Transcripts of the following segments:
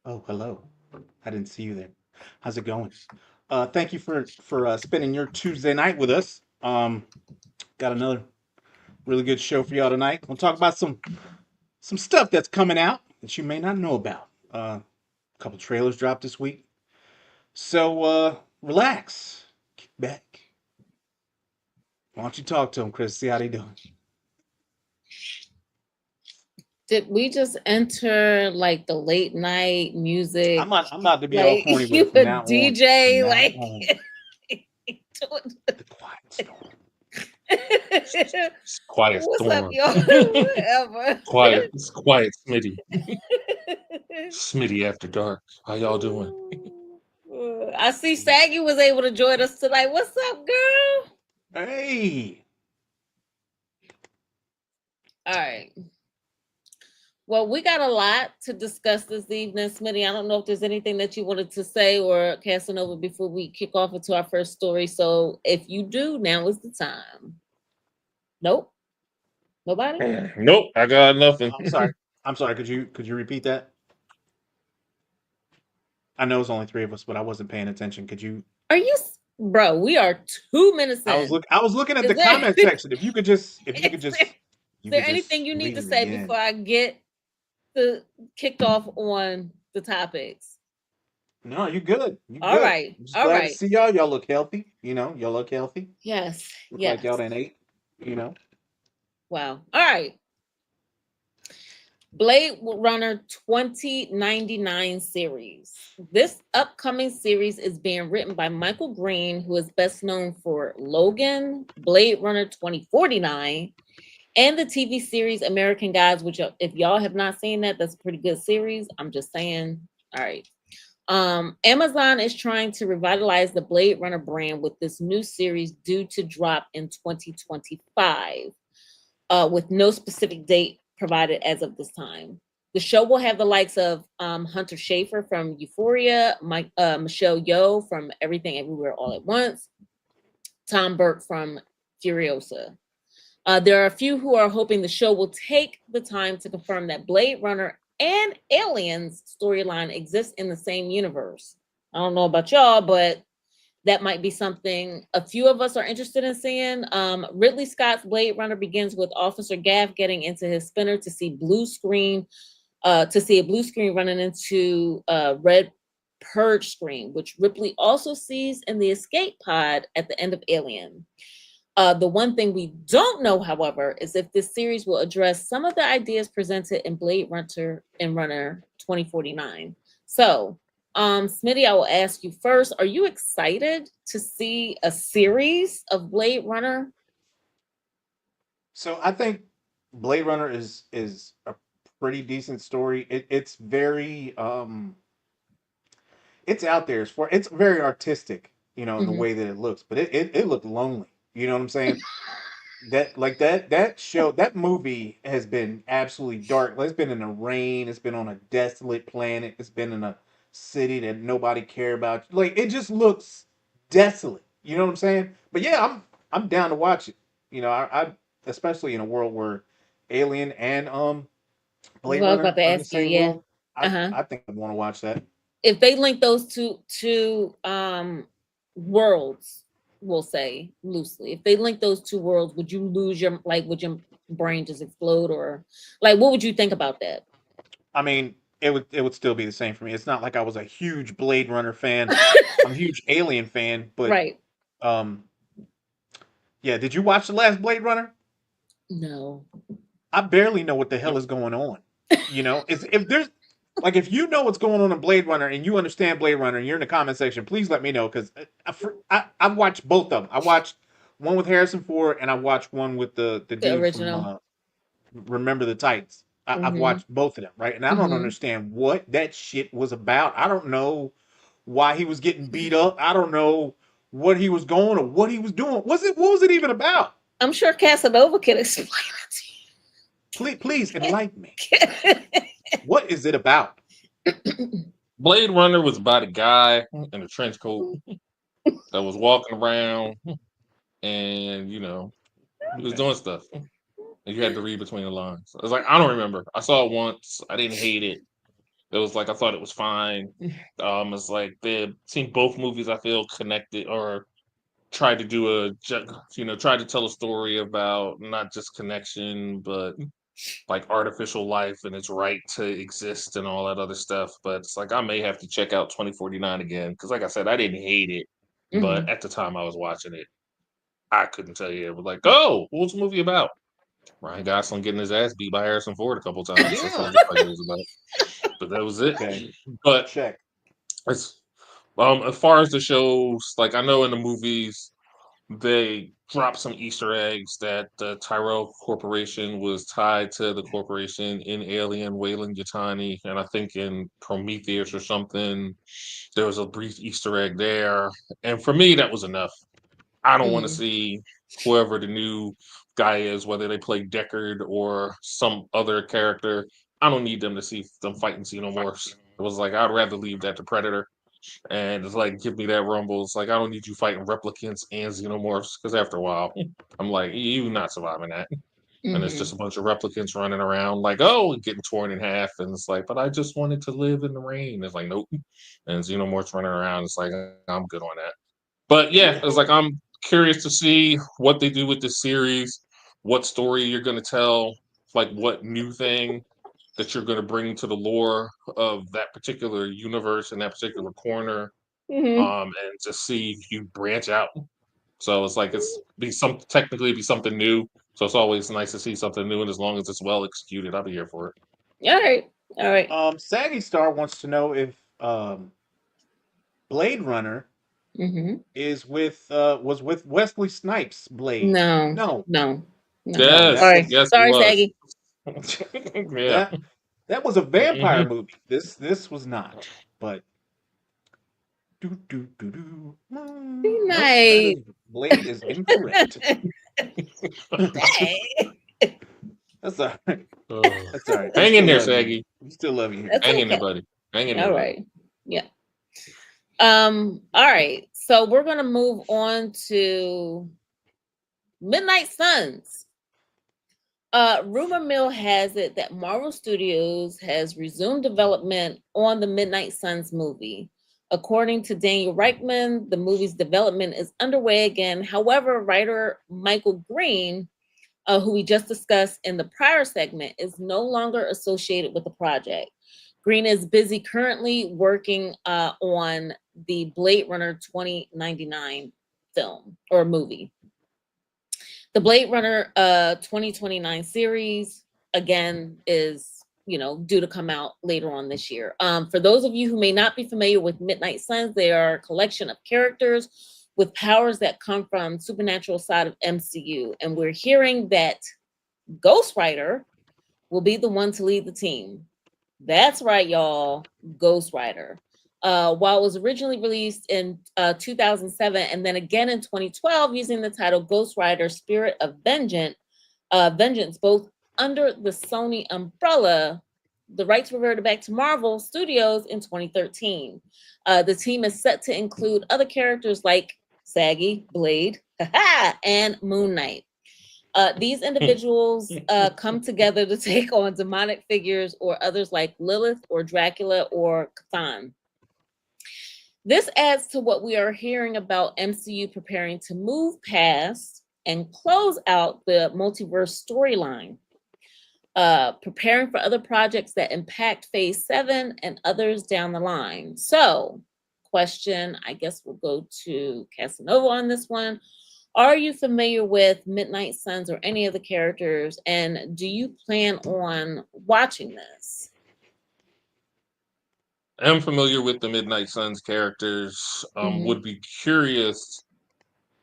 Oh, hello. I didn't see you there. How's it going? Thank you for spending your Tuesday night with us. Got another really good show for y'all tonight. We'll talk about some stuff that's coming out that you may not know about. A couple trailers dropped this week, so relax, kick back. Why don't you talk to them, Chris? See how they doing. Did we just enter like the late night music? I'm not to be all Like corny with it you from a now on. From DJ? now Like on, the quiet storm. It's quiet what's up, storm. y'all? Whatever. Quiet. It's quiet, Smitty. Smitty after dark. How y'all doing? I see Saggy was able to join us tonight. What's up, girl? Hey, All right. Well, we got a lot to discuss this evening, Smitty. I don't know if there's anything that you wanted to say or Casanova before we kick off into our first story. So if you do, now is the time. Nope. Nobody? Nope, I got nothing. I'm sorry. I'm sorry. Could you repeat that? I know it's only three of us, but I wasn't paying attention. Could you? Are you, bro? We are 2 minutes in. I was looking at Is the there, comment section. is there, You there could just anything you need read to it say before again. I get kicked off on the topics? No, you good. You All good. right. I'm just All glad to right. see y'all. Y'all look healthy. Y'all look healthy. Yes. Look like y'all Yes. done ate. You know. Wow. All right. Blade Runner 2099 series. This upcoming series is being written by Michael Green, who is best known for Logan, Blade Runner 2049, and the TV series American Gods, which if y'all have not seen that, that's a pretty good series. I'm just saying. All right. Amazon is trying to revitalize the Blade Runner brand with this new series due to drop in 2025, with no specific date provided as of this time. The show will have the likes of Hunter Schafer from Euphoria, Michelle Yeoh from Everything Everywhere All at Once, Tom Burke from Furiosa. There are a few who are hoping the show will take the time to confirm that Blade Runner and Aliens storyline exists in the same universe. I don't know about y'all, but that might be something a few of us are interested in seeing. Ridley Scott's Blade Runner begins with Officer Gav getting into his spinner to see a blue screen running into a red purge screen, which Ripley also sees in the escape pod at the end of Alien. The one thing we don't know, however, is if this series will address some of the ideas presented in Blade Runner 2049. So, Smitty, I will ask you first. Are you excited to see a series of Blade Runner? So I think Blade Runner is a pretty decent story. It's very it's out there. It's very artistic. In the Mhm. way that it looks, but it looked lonely. You know what I'm saying? That show, that movie has been absolutely dark. Like, it's been in the rain. It's been on a desolate planet. It's been in a city that nobody care about. Like, it just looks desolate. You know what I'm saying? But yeah, I'm down to watch it. I especially in a world where Alien and Blade Well, I was Runner about to are in the ask you, same yeah. world. Uh I huh. I think I'd want to watch that. If they link those two worlds, we'll say loosely, if they link those two worlds, would you lose your would your brain just explode, or like what would you think about that? I mean, it would still be the same for me. It's not like I was a huge Blade Runner fan. I'm a huge Alien fan, but Right. um, yeah. Did you watch the last Blade Runner? No. I barely know what the hell is going on. It's, if there's like if you know what's going on in Blade Runner and you understand Blade Runner and you're in the comment section, please let me know because I watched both of them. I watched one with Harrison Ford and I watched one with the The dude from original. Remember the Titans. I've Mm-hmm. watched both of them, right? And I don't Mm-hmm. understand what that shit was about. I don't know why he was getting beat up. I don't know what he was going or what he was doing. What was it even about? I'm sure Casanova can explain Please enlighten me. it What is it about? to you. Blade Runner was about a guy in a trench coat that was walking around and, he was Okay. doing stuff. And you had to read between the lines. I was like, I don't remember. I saw it once. I didn't hate it. It was like I thought it was fine. It's like they've seen both movies. I feel connected or tried to do tried to tell a story about not just connection, but like artificial life and its right to exist and all that other stuff. But it's like I may have to check out 2049 again because, like I said, I didn't hate it, but Mhm. at the time I was watching it, I couldn't tell you. It was like, oh, what was the movie about? Ryan Gosling getting his ass beat by Harrison Ford a couple times. That's what Yeah. it looked like it was about. But that was it. Okay. But Check. it's as far as the shows, like I know in the movies they dropped some Easter eggs that the Tyrell Corporation was tied to the corporation in Alien, Wayland Yutani, and I think in Prometheus or something, there was a brief Easter egg there. And for me, that was enough. I don't want to Mhm. see whoever the new guy is, whether they play Deckard or some other character. I don't need them to see them fighting xenomorphs. It was like I'd rather leave that to Predator and it's like give me that rumble. It's like I don't need you fighting replicants and xenomorphs because after a while, I'm like you not surviving that, and it's just Mhm. a bunch of replicants running around like oh getting torn in half, and it's like but I just wanted to live in the rain. It's like nope, and xenomorphs running around. It's like I'm good on that. But yeah, it's like I'm curious to see what they do with this series, what story you're going to tell, like what new thing that you're going to bring to the lore of that particular universe in that particular corner, Mhm. and just see if you branch out. So it's like it's be some technically be something new. So it's always nice to see something new, and as long as it's well executed, I'll be here for it. All right. All right. Saggy Star wants to know if Blade Runner Mhm. is with was with Wesley Snipes Blade. No. No, No. No. no, that Yes, Sorry. was yes, it Sorry, was. Saggy. Yeah. that that was a vampire Hmm. movie. This was not. But do do do do. Be Nope, that nice. is Blade is incorrect. Hey. That's all right. Oh. That's all right. We Hang in still there, love you. Saggy. We still love you here. That's Hang in there, okay. buddy. Hang in there, All buddy. right. Yeah. All right. So we're gonna move on to Midnight Suns. Rumor mill has it that Marvel Studios has resumed development on the Midnight Suns movie. According to Daniel Reichman, the movie's development is underway again. However, writer Michael Green, who we just discussed in the prior segment, is no longer associated with the project. Green is busy currently working on the Blade Runner 2099 film or movie. The Blade Runner 2029 series again is due to come out later on this year. For those of you who may not be familiar with Midnight Suns, they are a collection of characters with powers that come from supernatural side of MCU, and we're hearing that Ghost Rider will be the one to lead the team. That's right, y'all. Ghost Rider. While it was originally released in 2007 and then again in 2012 using the title Ghost Rider Spirit of Vengeance, both under the Sony umbrella, the rights reverted back to Marvel Studios in 2013. The team is set to include other characters like Saggy, Blade, and Moon Knight. These individuals come together to take on demonic figures or others like Lilith or Dracula or Cthulhu. This adds to what we are hearing about MCU preparing to move past and close out the multiverse storyline, preparing for other projects that impact Phase 7 and others down the line. So, question, I guess we'll go to Casanova on this one. Are you familiar with Midnight Suns or any of the characters? And do you plan on watching this? I'm familiar with the Midnight Suns characters. Mm-hmm. Would be curious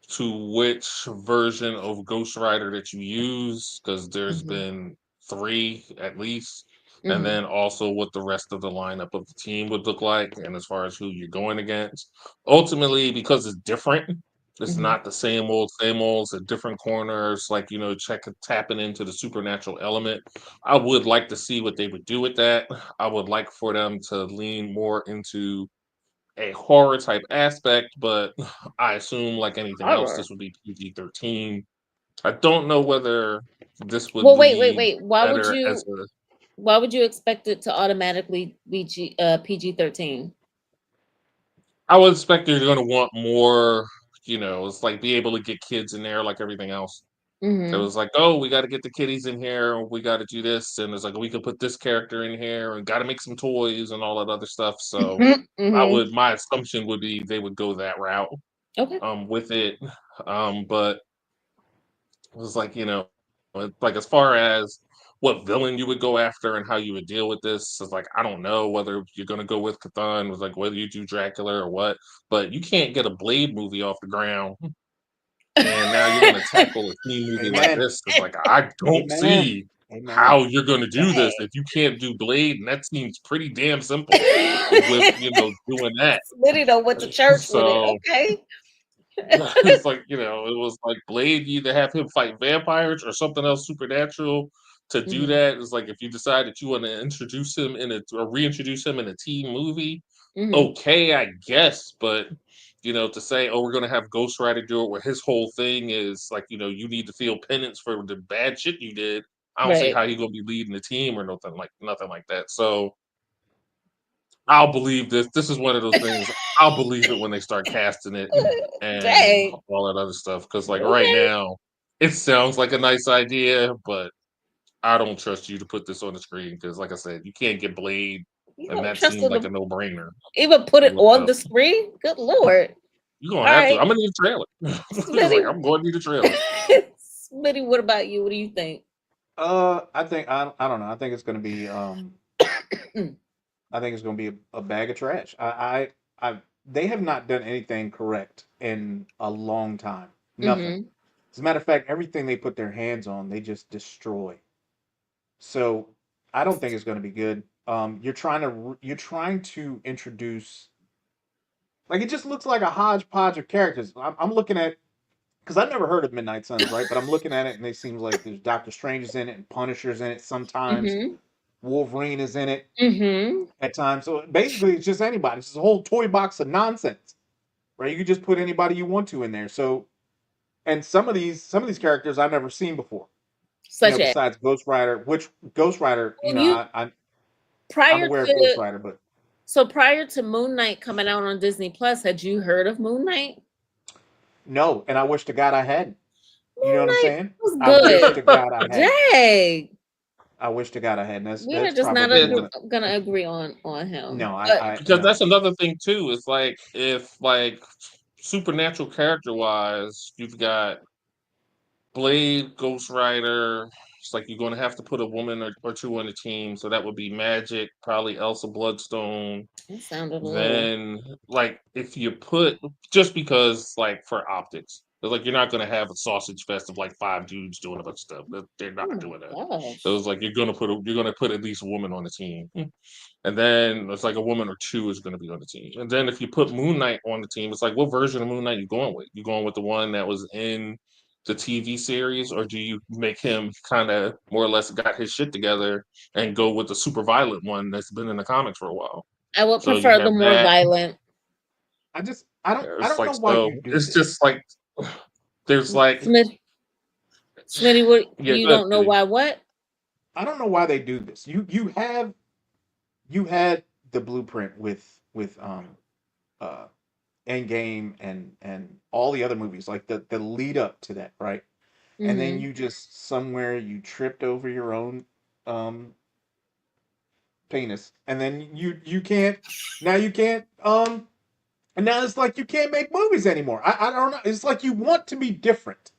to which version of Ghost Rider that you use, because there's Mm-hmm. been three at least, and Mm-hmm. then also what the rest of the lineup of the team would look like, and as far as who you're going against. Ultimately, because it's different, it's Mm-hmm. not the same old, it's a different corners, like tapping into the supernatural element. I would like to see what they would do with that. I would like for them to lean more into a horror type aspect, but I assume like anything else, Horror. this would be PG-13. I don't know whether this would Well, wait, wait, lead wait. Why would better as you? a Why would you expect it to automatically be PG-13? I would expect you're going to want more. It's like be able to get kids in there like everything else. So Mm-hmm. it's like, oh, we got to get the kiddies in here. We got to do this, and it's like we could put this character in here, and got to make some toys and all that other stuff. So Mm-hmm. my assumption would be they would go that route Okay. with it. But it was like, like as far as what villain you would go after and how you would deal with this, it's like I don't know whether you're gonna go with Cthulhu, was like whether you do Dracula or what, but you can't get a Blade movie off the ground, and now you're gonna tackle a teen movie like Amen. this. It's like I don't Amen. see Amen. how you're gonna do this Dang. if you can't do Blade, and that seems pretty damn simple with doing that. Smitty done went to church with it. So Okay. it's like, it was like Blade, you either have him fight vampires or something else supernatural to do Mm-hmm. that. It's like if you decide that you want to introduce him or reintroduce him in a teen movie, Mm-hmm. okay, I guess. But to say, oh, we're gonna have Ghost Rider do it where his whole thing is like, you need to feel penance for the bad shit you did. I don't see Right. how he's gonna be leading the team or nothing like that. So I'll believe this. This is one of those things. I'll believe it when they start casting it and Dang. all that other stuff. Because like right Okay. now, it sounds like a nice idea, but I don't trust you to put this on the screen. Because like I said, you can't get Blade, You and don't that trust seemed her like a to no-brainer. even put I it looked on up. the screen? Good Lord. You're gonna All have to. right. I'm gonna need a trailer. It's like Smitty. I'm going to need a trailer. Smitty, what about you? What do you think? I think I don't know. I think it's gonna be I think it's gonna be a bag of trash. They have not done anything correct in a long time. Nothing. Mm-hmm. As a matter of fact, everything they put their hands on, they just destroy. So I don't think it's gonna be good. You're trying to introduce like it just looks like a hodgepodge of characters. I'm looking at because I've never heard of Midnight Suns, right? But I'm looking at it and it seems like there's Doctor Strange is in it and Punisher's in it sometimes. Mm-hmm. Wolverine is in it Mm-hmm. at times. So basically, it's just anybody. It's just a whole toy box of nonsense, right? You can just put anybody you want to in there. So, and some of these characters I've never seen before. Such as Besides Ghost Rider, which Ghost Rider, well, you I'm prior aware of Ghost to Rider, but prior to Moon Knight coming out on Disney Plus, had you heard of Moon Knight? no. And I wish to God I hadn't. You know Moon what I'm Knight saying? was I wish good. to God I hadn't. Dang. I wish to God I hadn't. We're That's just not probably Yeah, one of gonna agree on him. no. But because No. that's another thing too. It's like if like supernatural character wise, you've got Blade, Ghost Rider. It's like you're going to have to put a woman or two on the team. So that would be Magic, probably Elsa Bloodstone. that sounded a little Then, like, if you put just because, like, for optics, it's like you're not going to have a sausage fest of like five dudes doing a bunch of stuff. They're oh not my doing that. So gosh. it's like you're gonna put at least a woman on the team. And then it's like a woman or two is going to be on the team. And then if you put Moon Knight on the team, it's like, what version of Moon Knight you going with? You going with the one that was in the TV series, or do you make him kind of more or less got his shit together and go with the super violent one that's been in the comics for a while? I would So you prefer the have more that. violent. I It's don't know like why so. you do It's this. just like there's like Smitty, what yeah. you Go ahead, don't know Kitty. why what? I don't know why they do this. You had the blueprint with uh Endgame and all the other movies, like the lead up to that, right? And then Mm-hmm. you just somewhere you tripped over your own um penis, and then you can't now you can't and now it's like you can't make movies anymore. I don't know. It's like you want to be different,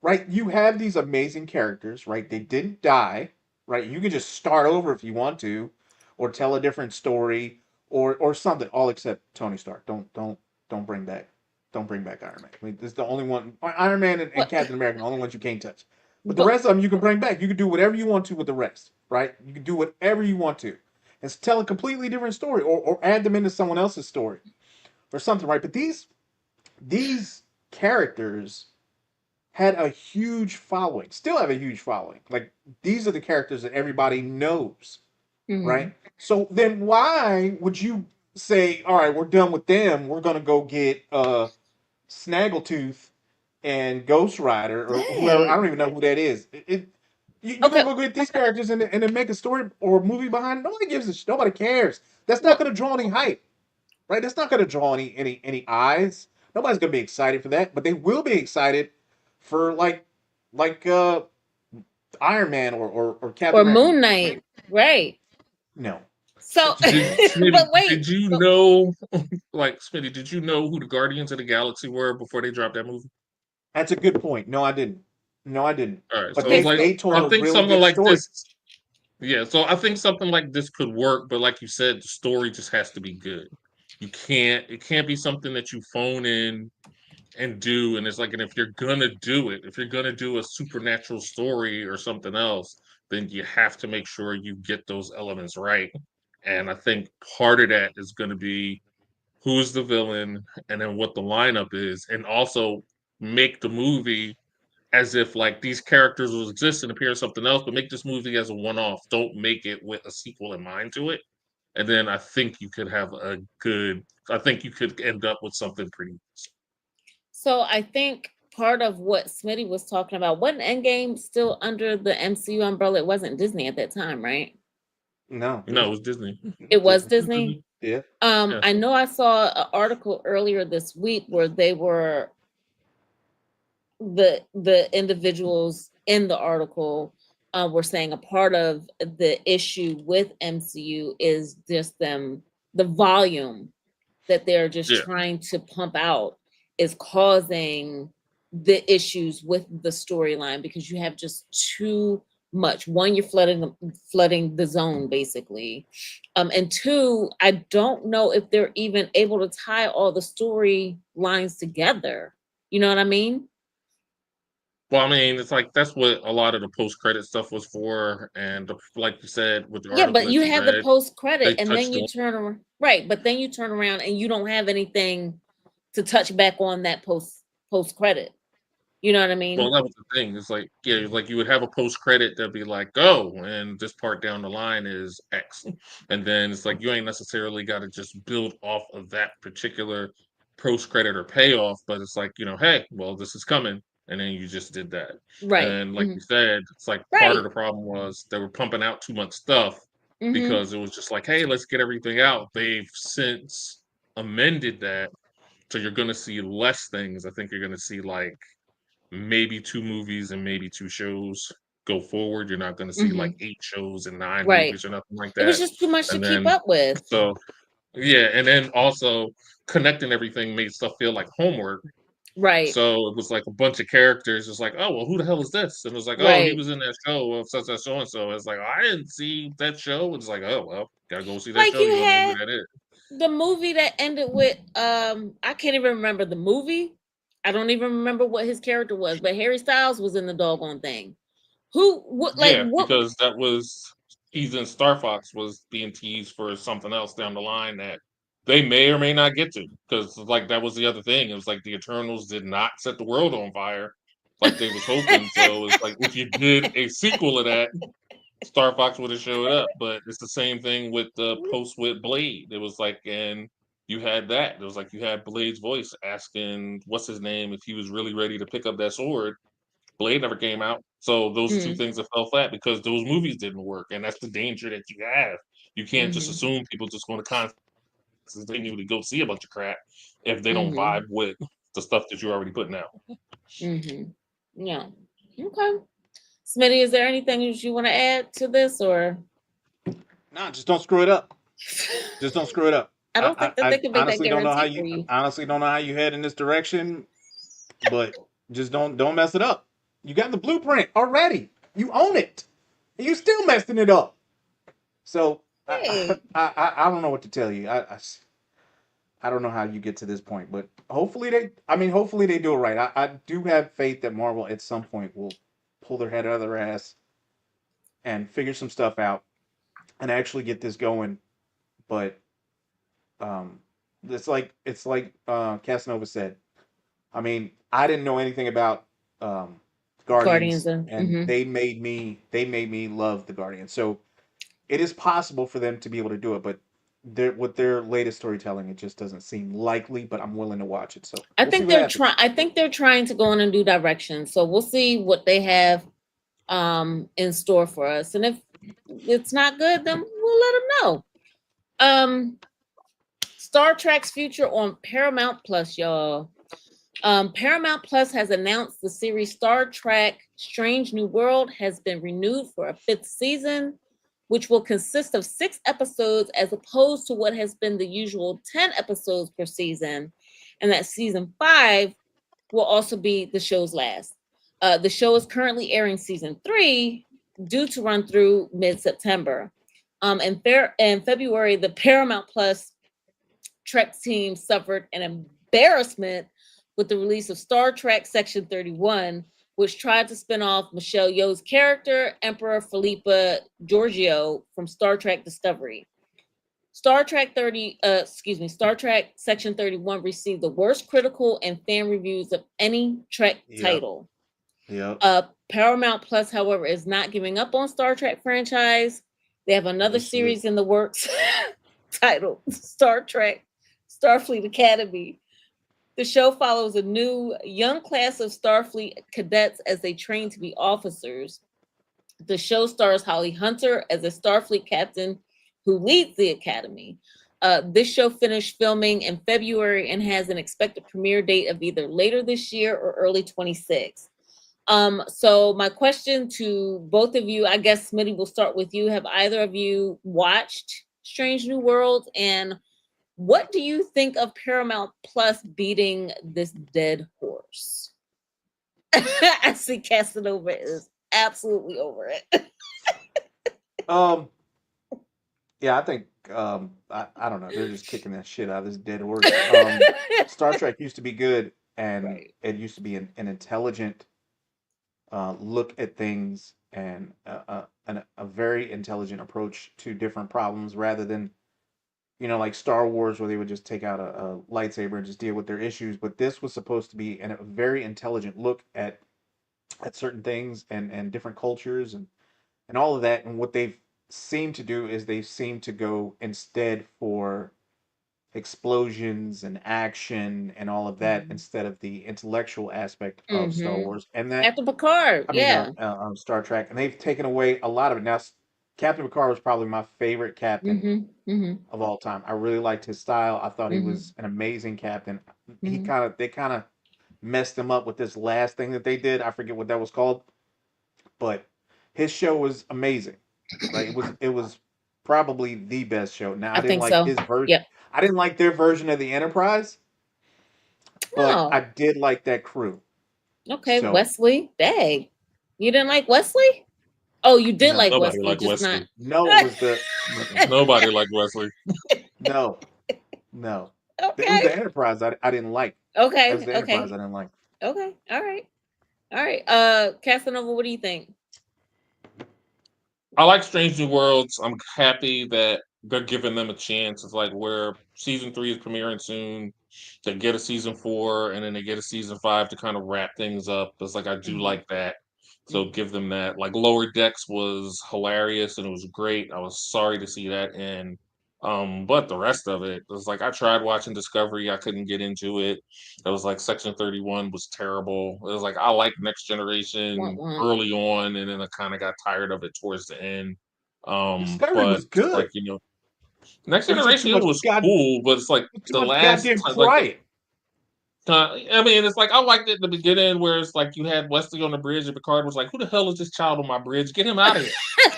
right? You have these amazing characters, right? They didn't die, right? You can just start over if you want to, or tell a different story, or something. All except Tony Stark. Don't bring back, don't bring back Iron Man. I mean, this is the only one. Iron Man and What? Captain America, the only ones you can't touch. But the But rest of them you can bring back. You can do whatever you want to with the rest, right? You can do whatever you want to, and tell a completely different story, or add them into someone else's story, or something, right? But these characters had a huge following, still have a huge following. Like these are the characters that everybody knows, mm-hmm. right? So then why would you say, all right, we're done with them. We're gonna go get Snaggletooth and Ghost Rider or whoever. I Dang. don't even know who that is. You Okay. gonna go get these characters and then make a story or a movie behind it? Nobody gives a shit. Nobody cares. That's Well, not gonna draw any hype, right? That's not gonna draw any eyes. Nobody's gonna be excited for that, but they will be excited for like Iron Man or Captain or America. Moon Knight, right? No, So, Smitty, but wait, did you but know, like Smitty, did you know who the Guardians of the Galaxy were before they dropped that movie? that's a good point. No, I didn't. No, I didn't. All right, But so it's okay, like they told I a think really something good like story. this. Yeah, so I think something like this could work, but like you said, the story just has to be good. It can't be something that you phone in and do, and it's like, and if you're gonna do it, if you're gonna do a supernatural story or something else, then you have to make sure you get those elements right. And I think part of that is gonna be who's the villain and then what the lineup is, and also make the movie as if like these characters will exist and appear in something else, but make this movie as a one-off. Don't make it with a sequel in mind to it. And then I think you could have a good. I think you could end up with something pretty. so I think part of what Smitty was talking about wasn't Endgame still under the MCU umbrella? It wasn't Disney at that time, right? No, No, it was Disney. It was Disney. Disney. Yeah. Yeah, I know I saw an article earlier this week where they were the individuals in the article were saying a part of the issue with MCU is just the volume that they're just yeah, trying to pump out is causing the issues with the storyline because you have just too much. One, you're flooding the zone basically, and two, I don't know if they're even able to tie all the storylines together. You know what I mean? well, I mean, it's like that's what a lot of the post-credit stuff was for, and like you said, with the Yeah, article but that you you have the read, post credit they and then touched you on. turn around, right? But then you turn around and you don't have anything to touch back on that post credit. You know what I Well, mean? that was the thing. It's like, yeah, like you would have a post credit that'd be like, "Oh, and this part down the line is X," and then it's like you ain't necessarily got to just build off of that particular post credit or payoff, but it's like, hey, well, this is coming, and then you just did that, Right. and like you Mhm. said, it's like part of Right. the problem was they were pumping out too much stuff Mm-hmm. because it was just like, hey, let's get everything out. They've since amended that, so you're going to see less things. I think you're going to see like maybe 2 movies and maybe 2 shows go forward. You're not gonna see like Mm-hmm. 8 shows and 9 Right. movies or nothing like It was that. just too much to And keep then up with. so yeah, and then also connecting everything made stuff feel like homework. Right. So it was like a bunch of characters. It's like, oh well, who the hell is this? And it was like, oh, he Right. was in that show of such and so and so. It's like I didn't see that show. It's like, oh well, gotta go see that Like show. you You don't know who had that is. the movie that ended with I can't even remember the movie. I don't even remember what his character was, but Harry Styles was in the doggone thing. Who what like Yeah, what because that was Ethan Star Fox was being teased for something else down the line that they may or may not get to. Because like that was the other thing. It was like the Eternals did not set the world on fire like they was hoping. So it's like if you did a sequel of that, Star Fox would have showed up. But it's the same thing with the post with Blade. It was like and you had that. It was like you had Blade's voice asking what's his name if he was really ready to pick up that sword. Blade never came out. So those are two mm, things that fell flat because those movies didn't work. And that's the danger that you have. You can't just mm-hmm, assume people just going to continue to go see a bunch of crap if they don't mm-hmm, vibe with the stuff that you're already putting out. mm-hmm. Yeah. Okay. Smitty, is there anything that you want to add to this or Nah, just don't screw it up. Just don't screw it up. I don't think that I they can make that honestly don't know how guarantee for you you. honestly don't know how you head in this direction, but just don't mess it up. You got the blueprint already. You own it. And you still messing it up. So Hey. I don't know what to tell you. I don't know how you get to this point, but hopefully they do it right. I do have faith that Marvel at some point will pull their head out of their ass and figure some stuff out and actually get this going. But um, it's like Casanova said. I mean, I didn't know anything about um, Guardians Guardians, of and mm-hmm. they made me love the Guardians. So it is possible for them to be able to do it, but with their latest storytelling, it just doesn't seem likely. But I'm willing to watch it, so we'll see what happens. I think they're trying to go in a new direction. So we'll see what they have in store for us. And if it's not good, then we'll let them know. Star Trek's future on Paramount Plus, y'all. Paramount Plus has announced the series Star Trek Strange New World has been renewed for a 5th season, which will consist of 6 episodes as opposed to what has been the usual 10 episodes per season, and that season 5 will also be the show's last. The show is currently airing season 3, due to run through mid-September. In February, the Paramount Plus Trek team suffered an embarrassment with the release of Star Trek Section 31, which tried to spin off Michelle Yeoh's character, Emperor Philippa Georgiou, from Star Trek Discovery. Star Trek Section 31 received the worst critical and fan reviews of any Trek title. Yep. Paramount Plus, however, is not giving up on Star Trek franchise. They have another series in the works titled Star Trek Starfleet Academy. The show follows a new young class of Starfleet cadets as they train to be officers. The show stars Holly Hunter as a Starfleet captain who leads the academy. This show finished filming in February and has an expected premiere date of either later this year or early 26. So my question to both of you, I guess Smitty, will start with you. Have either of you watched Strange New World, and what do you think of Paramount Plus beating this dead horse? I see Casanova is absolutely over it. Yeah, I think I don't know. They're just kicking that shit out of this dead horse. Star Trek used to be good, and Right. it used to be an intelligent look at things and a very intelligent approach to different problems rather than, like Star Wars, where they would just take out a lightsaber and just deal with their issues. But this was supposed to be a very intelligent look at certain things and different cultures and all of that. And what they've seemed to do is they seem to go instead for explosions and action and all of that instead of the intellectual aspect of Star Wars. And that, Captain Picard, yeah. Star Trek, and they've taken away a lot of it. Now, Captain Picard was probably my favorite captain of all time. I really liked his style. I thought he was an amazing captain. They kind of messed him up with this last thing that they did. I forget what that was called, but his show was amazing. Like it was probably the best show. Now, I didn't think like so. his version. Yep. I didn't like their version of the Enterprise, but No. I did like that crew. Okay, So- Wesley. Dang. You didn't like Wesley? Oh, you did No. like Nobody Wesley, liked just Wesley. No, it was the Nobody liked Wesley. no. It was the Okay. Enterprise I didn't like. Okay. It was the Okay. Enterprise I didn't like. Okay. All right. Casanova, what do you think? I like Strange New Worlds. I'm happy that they're giving them a chance. It's like where season 3 is premiering soon. They get a season 4, and then they get a season 5 to kind of wrap things up. It's like I do like that. So give them that. Like Lower Decks was hilarious and it was great. I was sorry to see that end. But the rest of it was like I tried watching Discovery, I couldn't get into it. It was like Section 31 was terrible. It was like I liked Next Generation early on, and then I kind of got tired of it towards the end. Discovery was good. Like Next Generation was cool, but it's like the last goddamn quiet. I mean, it's like I liked it at the beginning where it's like you had Wesley on the bridge and Picard was like, "Who the hell is this child on my bridge? Get him out of here!"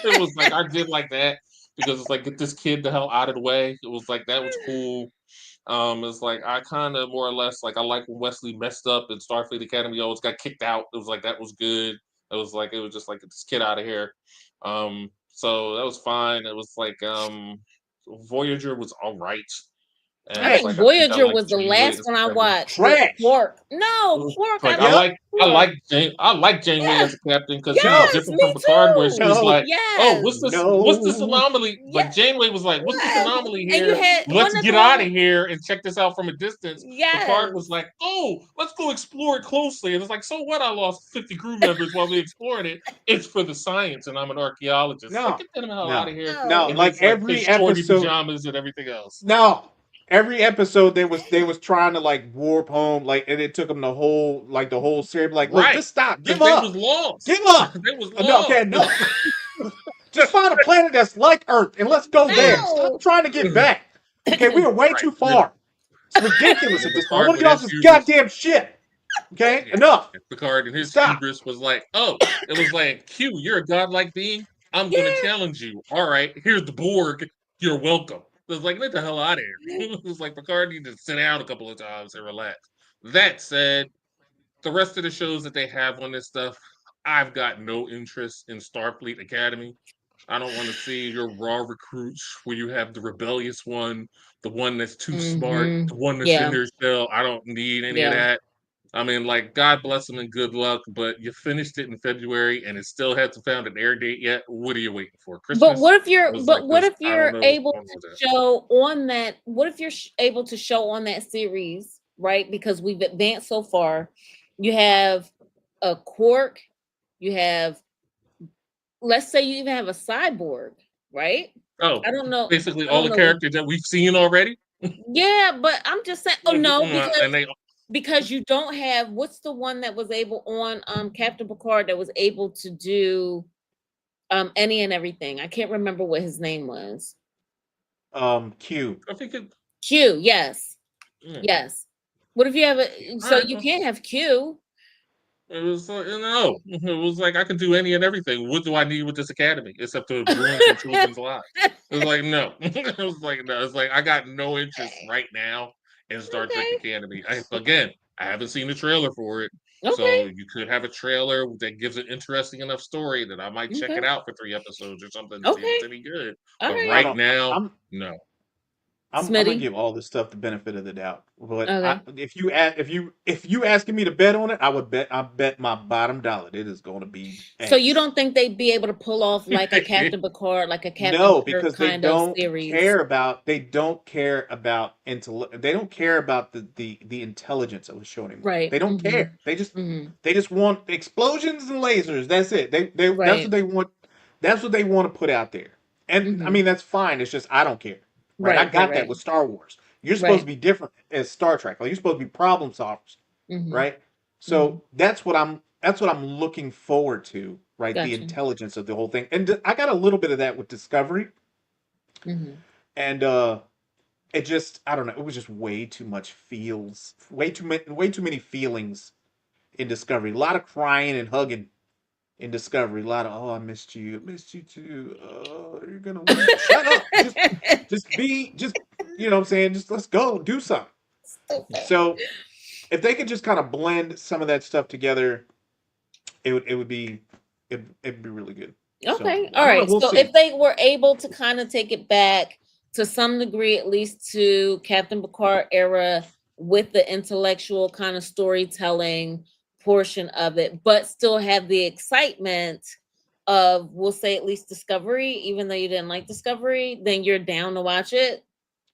It was like I did like that because it's like get this kid the hell out of the way. It was like that was cool. It's like I kind of more or less like I like when Wesley messed up in Starfleet Academy. Always got kicked out. It was like that was good. It was just like get this kid out of here. So that was fine. It was like Voyager was all right. And I think Voyager was the last one I watched. Quark. No, Quark. Like, I like Janeway as a captain because she was different from Picard, where she was like, "Oh, what's this anomaly?" Like Janeway was like, "What's this anomaly here? Let's get out of here and check this out from a distance." Picard was like, "Oh, let's go explore it closely." And it's like, "So what? I lost 50 crew members while we explored it. It's for the science, and I'm an archaeologist. No, like, get them hell out of here." No, and like every episode, pajamas and everything else. No. every episode they was trying to like warp home, like, and it took them the whole series. Like, look, Right. just stop, give Because they was up, lost. give up. They was No, okay, lost. enough. Just find a planet that's like Earth and let's go there. Stop No. trying to get back. Okay, we are way Right. too far. It's ridiculous And at this point. I Picard want to with get off his this hubris. goddamn shit. Okay, Yeah. enough. And Picard and his Stop. hubris was like, oh, it was like, Q, you're a godlike being. I'm Yeah. going to challenge you. All right, here's the Borg. You're welcome. It was like, get the hell out of here. It was like, Picard needed to sit down a couple of times and relax. That said, the rest of the shows that they have on this stuff, I've got no interest in Starfleet Academy. I don't want to see your raw recruits where you have the rebellious one, the one that's too smart, Mm-hmm. the one that's in Yeah. their shell. I don't need any of Yeah. that. I mean, like, God bless them and good luck, but you finished it in February and it still hasn't found an air date yet. What are you waiting for? But Christmas? what if you're It was like but what this. if I don't you're know what's able going on with to that. show on that what if you're able to show on that series, right? Because we've advanced so far. You have a Quark, you have, let's say you even have a cyborg, right? Oh, I don't know. basically I all don't the know what. characters that we've seen already. Yeah, but I'm just saying. Oh no, And they because you don't have, what's the one that was able on Captain Picard that was able to do any and everything. I can't remember what his name was. Q. I think it Q, yes. yeah. Yes. What if you have All so right, you well, can't have Q? it was like, no, it was like I can do any and everything. What do I need with this academy except to ruin some children's lives? It was like no. It was like no. It's like I got no interest right now in Star Trek Okay. Academy. Again, I haven't seen the trailer for it, so Okay. you could have a trailer that gives an interesting enough story that I might check it Okay. out for 3 episodes or something to see if it's Okay. any good. All But I right. right don't. now, I'm no. I'm gonna Smitty. give all this stuff the benefit of the doubt. But Okay. if you asking me to bet on it, I bet my bottom dollar it is going to be So you ass. don't think they'd be able to pull off like a Captain Picard, like a Captain No, Kirk because they kind of don't series? care about they don't care about the intelligence of the show anymore. Right. They don't Mm-hmm. care. They just Mm-hmm. they just want explosions and lasers. That's it. That's what Right. they want. That's what they want to put out there. And I Mm-hmm. mean that's fine. It's just I don't care. Right? I Right. Right. got that Right. with Star Wars. You're supposed to Right. be different as Star Trek. Like you're supposed to be problem solvers, Mm-hmm. right? Mm-hmm. So that's what I'm looking forward to, right? The Gotcha. intelligence of the whole thing. And I got a little bit of that with Discovery. Mm-hmm. And it just I don't know, it was just way too much feels, way too many feelings in Discovery. A lot of crying and hugging in Discovery. A lot of I missed you too. You're gonna leave. Shut up. Just you know what I'm saying? Just let's go do something. Stupid. So if they could just kind of blend some of that stuff together, it'd be really good. So Okay. I All don't know. right. We'll So if see. they were able to kind of take it back to some degree, at least to Captain Picard era with the intellectual kind of storytelling portion of it, but still have the excitement of, we'll say, at least Discovery, even though you didn't like Discovery, then you're down to watch it,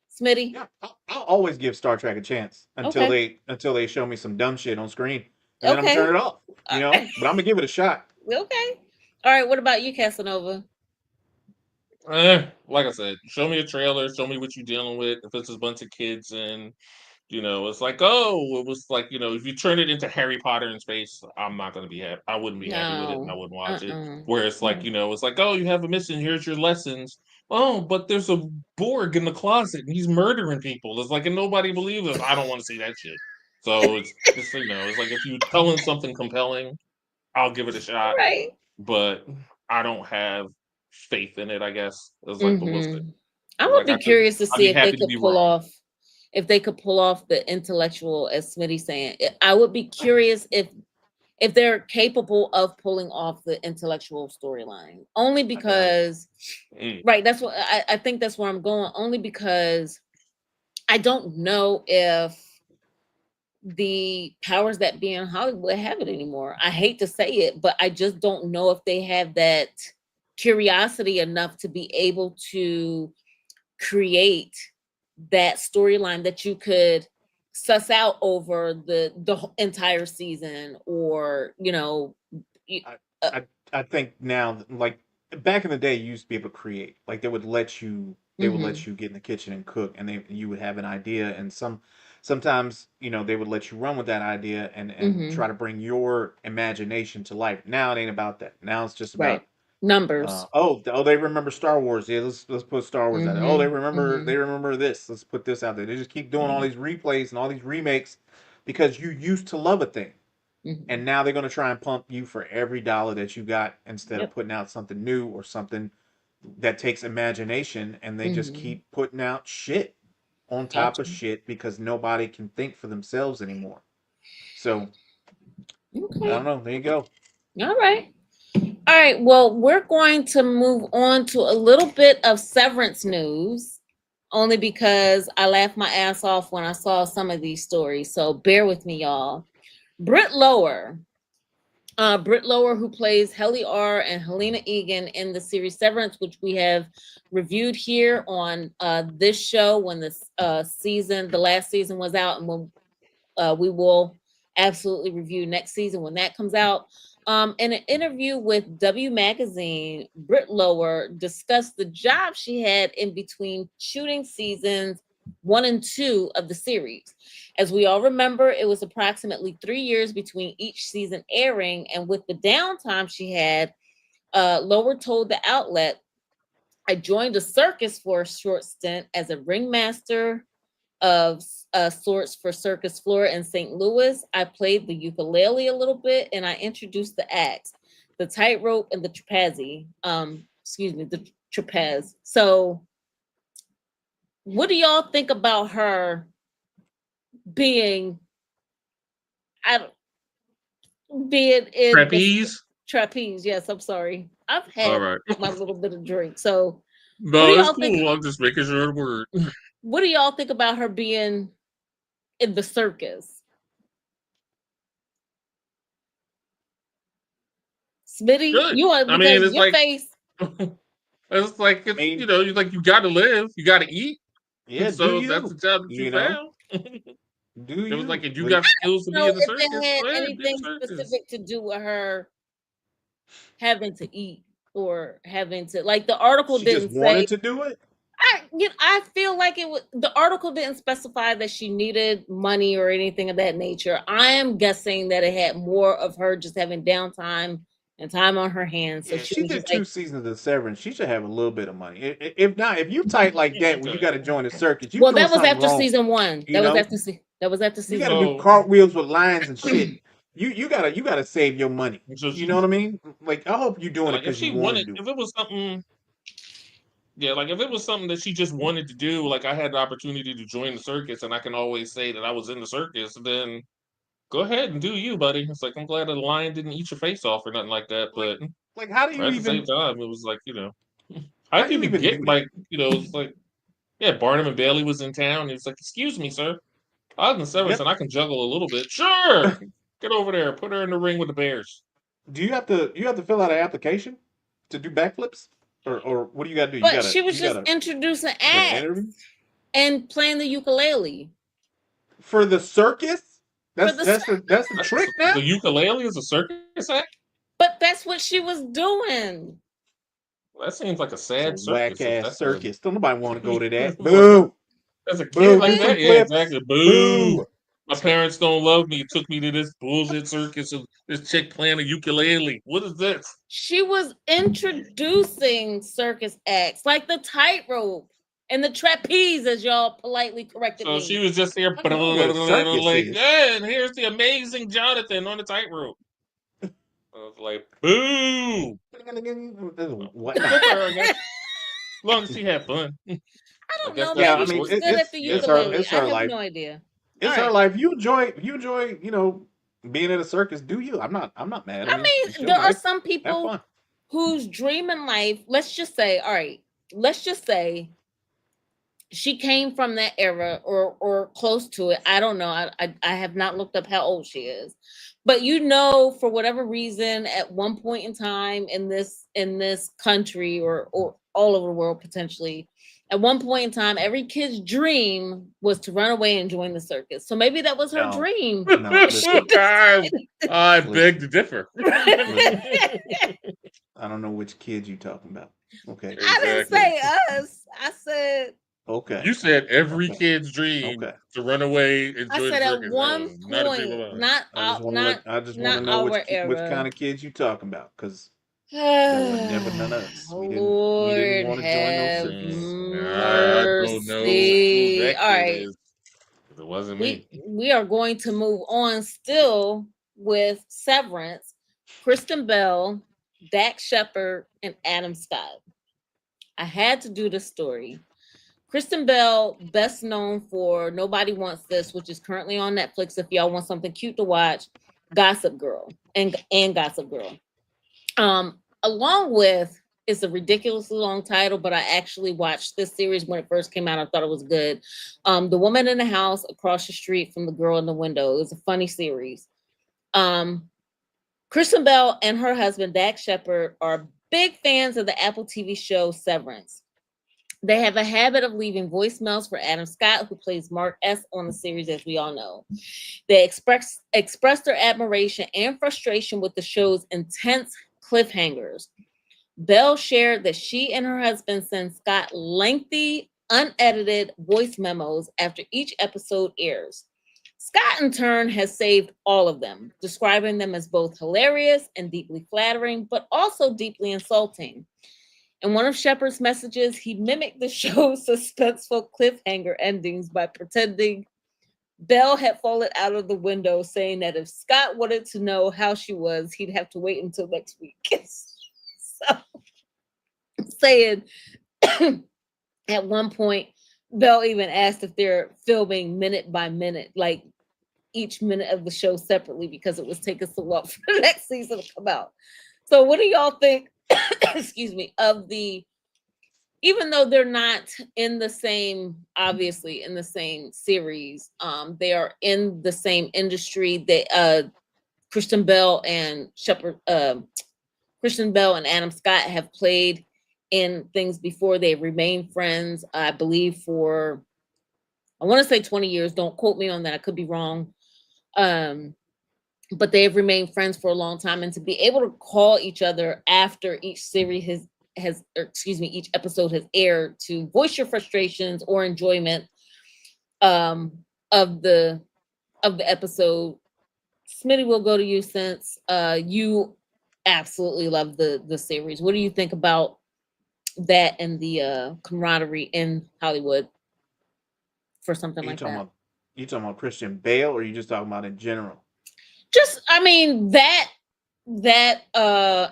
Smitty? Yeah, I'll always give Star Trek a chance until Okay. they show me some dumb shit on screen, and then I'm gonna Okay. turn it off. You know, but I'm gonna give it a shot. Okay. All right. What about you, Casanova? Like I said, show me a trailer, show me what you're dealing with. If it's a bunch of kids and it's like, oh, it was like, if you turn it into Harry Potter in space, I'm not gonna be happy. I wouldn't be happy with it and I No. wouldn't watch it. Uh-uh. Where it's like, No. it's like, oh, you have a mission, here's your lessons. Oh, but there's a Borg in the closet and he's murdering people. It's like, and nobody believes us. I don't want to see that shit. So it's just, it's like if you're telling something compelling, I'll give it a shot. Right. But I don't have faith in it, I guess. It's like, but we'll see. Mm-hmm. I would Like be curious to I'd see be if they happy to could be pull wrong. off, the intellectual, as Smitty's saying. I would be curious if they're capable of pulling off the intellectual storyline. Only I doubt it. because, Mm. right, that's what I think that's where I'm going. Only because I don't know if the powers that be in Hollywood have it anymore. I hate to say it, but I just don't know if they have that curiosity enough to be able to create that storyline that you could suss out over the entire season, or you- I, uh, I I think now, like back in the day, you used to be able to create. Like they would let you they would Mm-hmm. let you get in the kitchen and cook, and you would have an idea, and sometimes they would let you run with that idea and Mm-hmm. try to bring your imagination to life. Now it ain't about that. Now it's just Right. about Numbers. they remember Star Wars. Yeah, let's put Star Wars out there. Oh, Mm-hmm. they Mm-hmm. remember this. Let's put this out there. They just keep doing all Mm-hmm. these replays and all these remakes because you used to love a thing, Mm-hmm. and now they're gonna try and pump you for every dollar that you got instead of Yep. putting out something new or something that takes imagination. And they just Mm-hmm. keep putting out shit on top of Gotcha. shit because nobody can think for themselves anymore. So I Okay. don't know. There you go. All right. All right. Well, we're going to move on to a little bit of Severance news, only because I laughed my ass off when I saw some of these stories. So bear with me, y'all. Britt Lower, who plays Helly R and Helena Egan in the series Severance, which we have reviewed here on this show when the last season was out, and when we will absolutely review next season when that comes out. In an interview with W Magazine, Britt Lower discussed the job she had in between shooting seasons 1 and 2 of the series. As we all remember, it was approximately 3 years between each season airing, and with the downtime she had, Lower told the outlet, "I joined a circus for a short stint as a ringmaster of sorts for Circus Flora in St. Louis. I played the ukulele a little bit, and I introduced the acts, the tightrope and the trapeze. The trapeze. So, what do y'all think about her being, I being in the Trapeze. trapeze? Yes, I'm sorry. I've All had right. my little bit of drink. So, what do No, it's y'all think? cool. I'm just making sure the word. What do y'all think about her being in the circus? Smitty, Good. you want, I mean, because your face. I mean, you got to live, you got to eat. yeah, do So that's the you? job that you You know, found. do It was like, you? if you Like, got skills to be Know in the if it circus, had go ahead, be the anything circus. specific to do with her having to eat or having to, like, the article she just didn't say. wanted to do it. I feel like it was, the article didn't specify that she needed money or anything of that nature. I am guessing that it had more of her just having downtime and time on her hands. So Yeah, she she was did just like, 2 seasons of Severance. She should have a little bit of money. If not, if you tight like that, when you Okay. got to join the circus, you well, doing that was something after wrong. season 1. You know, That was after you season got to do 1. So, cartwheels with lines and shit. You gotta save your money. so You know what I mean? Like, I hope you're doing it like, if because you she want to wanted, do it. if it was something, yeah, like if it was something that she just wanted to do, like I had the opportunity to join the circus, and I can always say that I was in the circus, then go ahead and do you, buddy. It's like, I'm glad the lion didn't eat your face off or nothing like that, Like, but like how do you at the same even time, it was like, how how do do you you even even get, do that? like, it's like, yeah, Barnum and Bailey was in town. He was like, "Excuse me, sir. I was in Severance Yep. and I can juggle a little bit." Sure, get over there, put her in the ring with the bears. Do you have to fill out an application to do backflips, or what do you got to do? You But gotta she was you just gotta introducing you got an acts interview and playing the ukulele for the circus. for That's the that's the that's the trick now. The ukulele is a circus act. but that's what she was doing. That seems like a It's a sad whack circus. If ass that's a circus. Don't nobody want to go to that. like Boo, as a boo. kid Do like some that, But yeah, flips. exactly. Boo. Boo. My parents don't love me. It took me to this bullshit circus and this chick playing a ukulele. What is this? she was introducing circus acts like the tightrope and the trapeze, as y'all politely corrected So she me. was just here, I don't know what a circus like, is. yeah, and here's the amazing Jonathan on the tightrope. I was like, boo. What? Good for her, I guess. As long as she had fun. I I don't guess know. that's Yeah, the I Maybe mean she's short. good at the Yeah. ukulele. it's I her have life. no idea. All It's her right. life. You enjoy being at a circus. Do you? I'm not mad. I I mean, it's mean, your there are life. some Have people fun. whose dream in life, let's just say, all right, let's just say she came from that era or close to it. I don't know. I have not looked up how old she is. But for whatever reason, at one point in time in this country or all over the world potentially, at one point in time, every kid's dream was to run away and join the circus. So maybe that was her No, dream. no. And she Listen, I beg listen, to differ. listen. decided. I don't know which kids you talking about. Okay. I didn't Exactly. say us. I said Okay. You said every Okay. kid's dream Okay. to run away, enjoy the at crickets. That one was not a dream of point, mine. not I just out, want to let. I just want to not know our which era. kind of kids you talking about, because that was never none of us. We didn't Lord want to join those have circuses. I don't know who mercy. that All kid right, is. It wasn't me. we are going to move on still with Severance, Kristen Bell, Dak Shepard, and Adam Scott. I had to do this story. Kristen Bell, best known for Nobody Wants This, which is currently on Netflix. If y'all want something cute to watch, Gossip Girl and Gossip Girl. Along with, it's a ridiculously long title, but I actually watched this series when it first came out. I thought it was good. The Woman in the House Across the Street from the Girl in the Window. It was a funny series. Kristen Bell and her husband Dak Shepard are big fans of the Apple TV show Severance. They have a habit of leaving voicemails for Adam Scott, who plays Mark S. on the series, as we all know. They express their admiration and frustration with the show's intense cliffhangers. Bell shared that she and her husband send Scott lengthy, unedited voice memos after each episode airs. Scott, in turn, has saved all of them, describing them as both hilarious and deeply flattering, but also deeply insulting. In one of Shepard's messages, he mimicked the show's suspenseful cliffhanger endings by pretending Bell had fallen out of the window, saying that if Scott wanted to know how she was, he'd have to wait until next week. So, saying at one point, Bell even asked if they're filming minute by minute, like each minute of the show separately, because it was taking so long for the next season to come out. So, what do y'all think? Excuse me, of the, even though they're not in the same, obviously in the same series, they are in the same industry. They Kristen Bell and Kristen Bell and Adam Scott have played in things before. They remain friends, I believe, for, I want to say 20 years. Don't quote me on that. I could be wrong. But they have remained friends for a long time, and to be able to call each other after each series each episode has aired to voice your frustrations or enjoyment of the episode. Smitty, will go to you, since you absolutely love the series. What do you think about that and the camaraderie in Hollywood for something You like talking that? about Christian Bale, or you just talking about in general? Just, I mean, that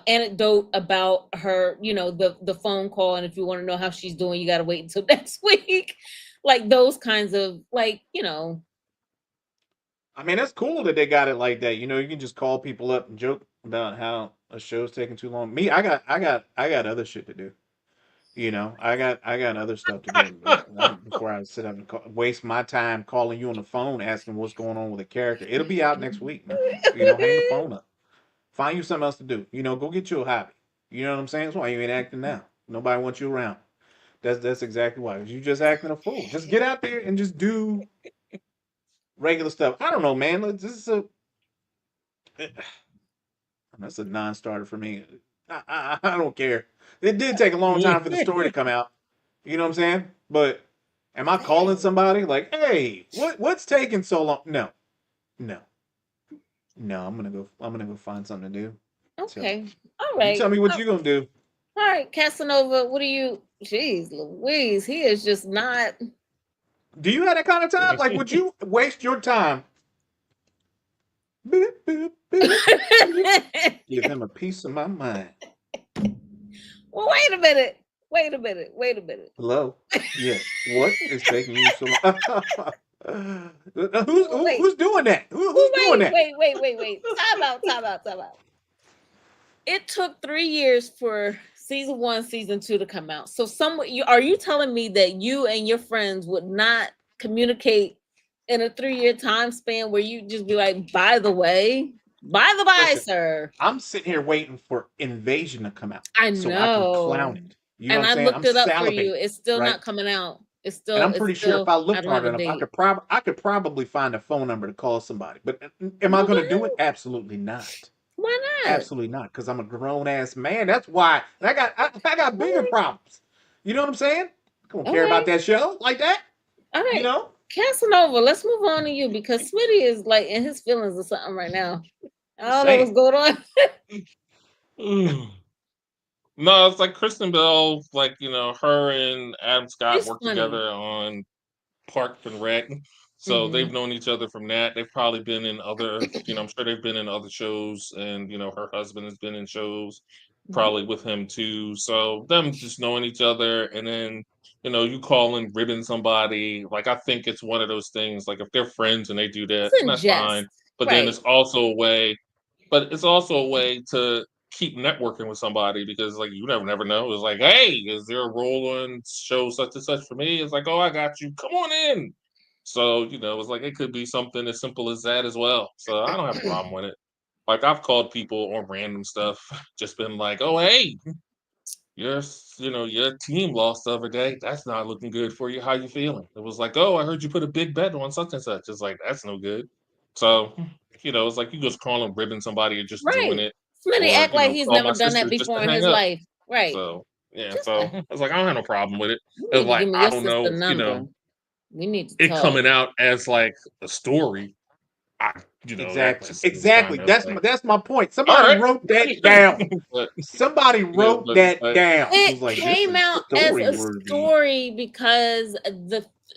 anecdote about her, the phone call, and if you want to know how she's doing, you got to wait until next week. Like those kinds of, like, I mean, that's cool that they got it like that. You can just call people up and joke about how a show's taking too long. Me, I got other shit to do. I got other stuff to do before I sit up and waste my time calling you on the phone asking what's going on with a character. It'll be out next week, man. Hang the phone up. Find you something else to do. Go get you a hobby. You know what I'm saying? That's why you ain't acting now. Nobody wants you around. That's exactly why. You just acting a fool. Just get out there and just do regular stuff. I don't know, man. That's a non-starter for me. I don't care. It did take a long time for the story to come out. You know what I'm saying? But am I calling somebody like, hey, what's taking so long? No, no, no. I'm gonna go find something to do. Okay. All You right. tell me what you're gonna do. All right, Casanova, what do you, jeez Louise, he is just not. Do you have that kind of time? Like, would you waste your time? Boop, boop, boop, boop. Give him a piece of my mind. Well, wait a minute. Wait a minute. Hello? Yes. What is taking you so long? Who's doing that? Who's doing that? Wait. Time out. It took 3 years for season 1, season 2 to come out. So are you telling me that you and your friends would not communicate in a 3-year time span where you just be like, by the way, Listen, sir? I'm sitting here waiting for Invasion to come out I so I can clown know. it. You know And what I'm I saying? I'm looked it up for you. salivating, It's still right? not coming out. It's And I'm still, pretty sure if I I looked don't have hard a enough, date. I could probably find a phone number to call somebody. But am I Well, going to do then, it? Absolutely not. Why not? Absolutely not, because I'm a grown ass man. That's why. And I got bigger problems. You know what I'm saying? I don't care Okay. about that show like that. All right. You know? Casanova, let's move on to you because Smitty is like in his feelings or something right now. I Just don't know what's saying. going on. No, it's like Kristen Bell, like, her and Adam Scott She's worked funny. together on Parks and Rec. So Mhm. they've known each other from that. They've probably been in other, I'm sure they've been in other shows, and her husband has been in shows probably with him too. So them just knowing each other, and then you call and ribbon somebody. Like, I think it's one of those things. Like, if they're friends and they do that, It's in that's fine. jest. But then Right. it's also a way. But it's also a way to keep networking with somebody, because like you never know. It's like, hey, is there a role on show such and such for me? It's like, oh, I got you. Come on in. So, it's like it could be something as simple as that as well. So I don't have a problem with it. Like, I've called people on random stuff, just been like, oh, hey, your team lost the other day. That's not looking good for you. How you feeling? It was like, oh, I heard you put a big bet on such and such. It's like, that's no good. So, it's like you just calling ribbing somebody or just doing Right. it, Smitty or act like he's call never my done sister that just before to in hang his up. life. Right. So yeah, Just so I was like, I don't have no problem with it. you It's need to like, give me I your don't sister know, number. We need to it talk. coming out as like a story. That Exactly. just seems kind Exactly. of That's like, that's my point. all Somebody right, wrote that great. down. but Somebody wrote but it's that like, down. It It was like, this came is out as story a worthy. story because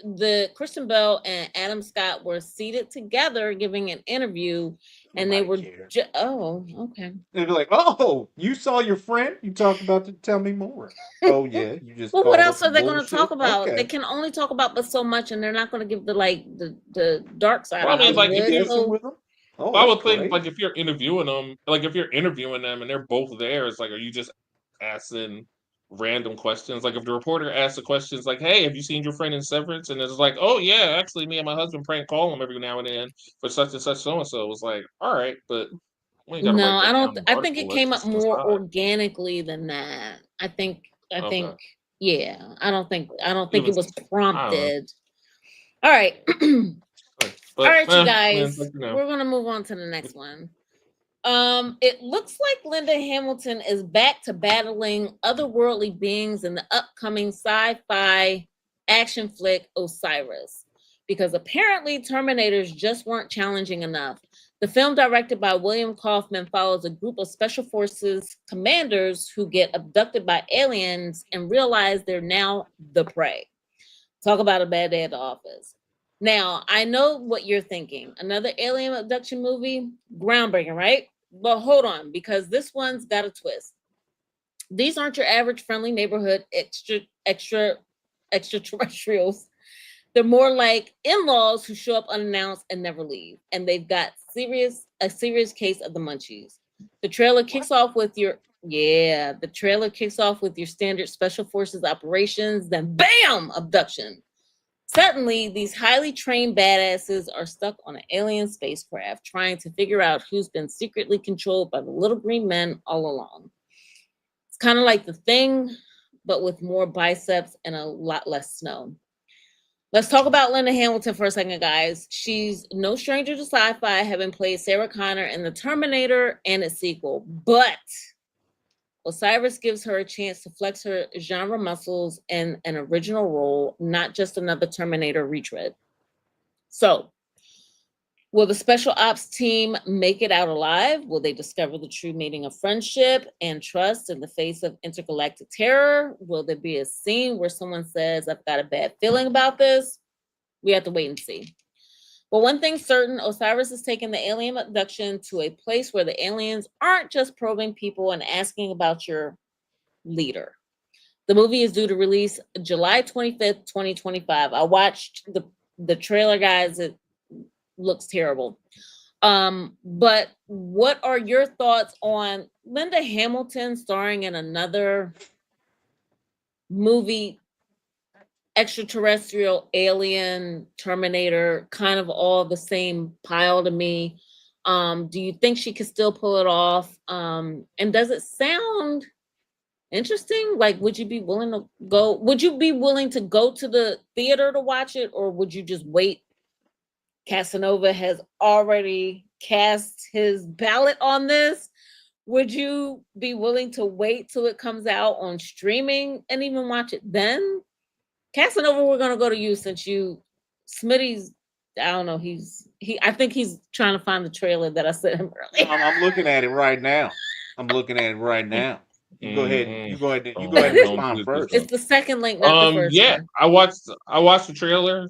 the Kristen Bell and Adam Scott were seated together giving an interview, and they Nobody were cared. oh, okay. They'd be like, "Oh, you saw your friend? You talked about it. Tell me more." Oh yeah, you just Well, what called up else for are they going to talk bullshit. about? They Okay. can only talk about but so much, and they're not going to give the dark side well, of I mean, like, You if Hollywood. you, guessing So with them? Oh, I that's would think, great. like, if you're interviewing them, like, if you're interviewing them and they're both there, it's like, are you just asking random questions? Like, if the reporter asks the questions like, "Hey, have you seen your friend in Severance?" and it's like, "Oh yeah, actually, me and my husband prank call him every now and then for such and such so and so." It's like, all right, but we ain't got to no, write I that down don't. in the I think it article. That's came up just an more aside. organically than that. I think. I Okay, think. Yeah, I don't think. I don't it think it was. was I don't know, prompted. All right. All but right, you man, guys. like, We're gonna move on to the next one. It looks like Linda Hamilton is back to battling otherworldly beings in the upcoming sci-fi action flick Osiris, because apparently Terminators just weren't challenging enough. The film, directed by William Kaufman, follows a group of special forces commanders who get abducted by aliens and realize they're now the prey. Talk about a bad day at the office. Now, I know what you're thinking. Another alien abduction movie? Groundbreaking, right? But hold on, because this one's got a twist. These aren't your average friendly neighborhood extraterrestrials. They're more like in-laws who show up unannounced and never leave. And they've got a serious case of the munchies. The trailer kicks off with your standard special forces operations, then bam, abduction. Suddenly, these highly trained badasses are stuck on an alien spacecraft trying to figure out who's been secretly controlled by the little green men all along. It's kind of like The Thing, but with more biceps and a lot less snow. Let's talk about Linda Hamilton for a second, guys. She's no stranger to sci-fi, having played Sarah Connor in The Terminator and its sequel. But Osiris gives her a chance to flex her genre muscles in an original role, not just another Terminator retread. So, will the special ops team make it out alive? Will they discover the true meaning of friendship and trust in the face of intergalactic terror? Will there be a scene where someone says, "I've got a bad feeling about this"? We have to wait and see. But one thing's certain, Osiris is taking the alien abduction to a place where the aliens aren't just probing people and asking about your leader. The movie is due to release July 25th, 2025. I watched the trailer, guys. It looks terrible. But what are your thoughts on Linda Hamilton starring in another movie, extraterrestrial, alien, Terminator, kind of all the same pile to me? Do you think she could still pull it off? And does it sound interesting? Like, would you be willing to go? Would you be willing to go to the theater to watch it, or would you just wait? Casanova has already cast his ballot on this, would you be willing to wait till it comes out on streaming and even watch it then? Casanova, we're gonna go to you since Smitty's. I don't know. I think he's trying to find the trailer that I sent him earlier. I'm looking at it right now. I'm looking at it right now. You go ahead. Mm-mm. You go ahead. You Don't- go ahead and don't respond do it first. this It's the second link, not the first Yeah, one. I watched the trailer,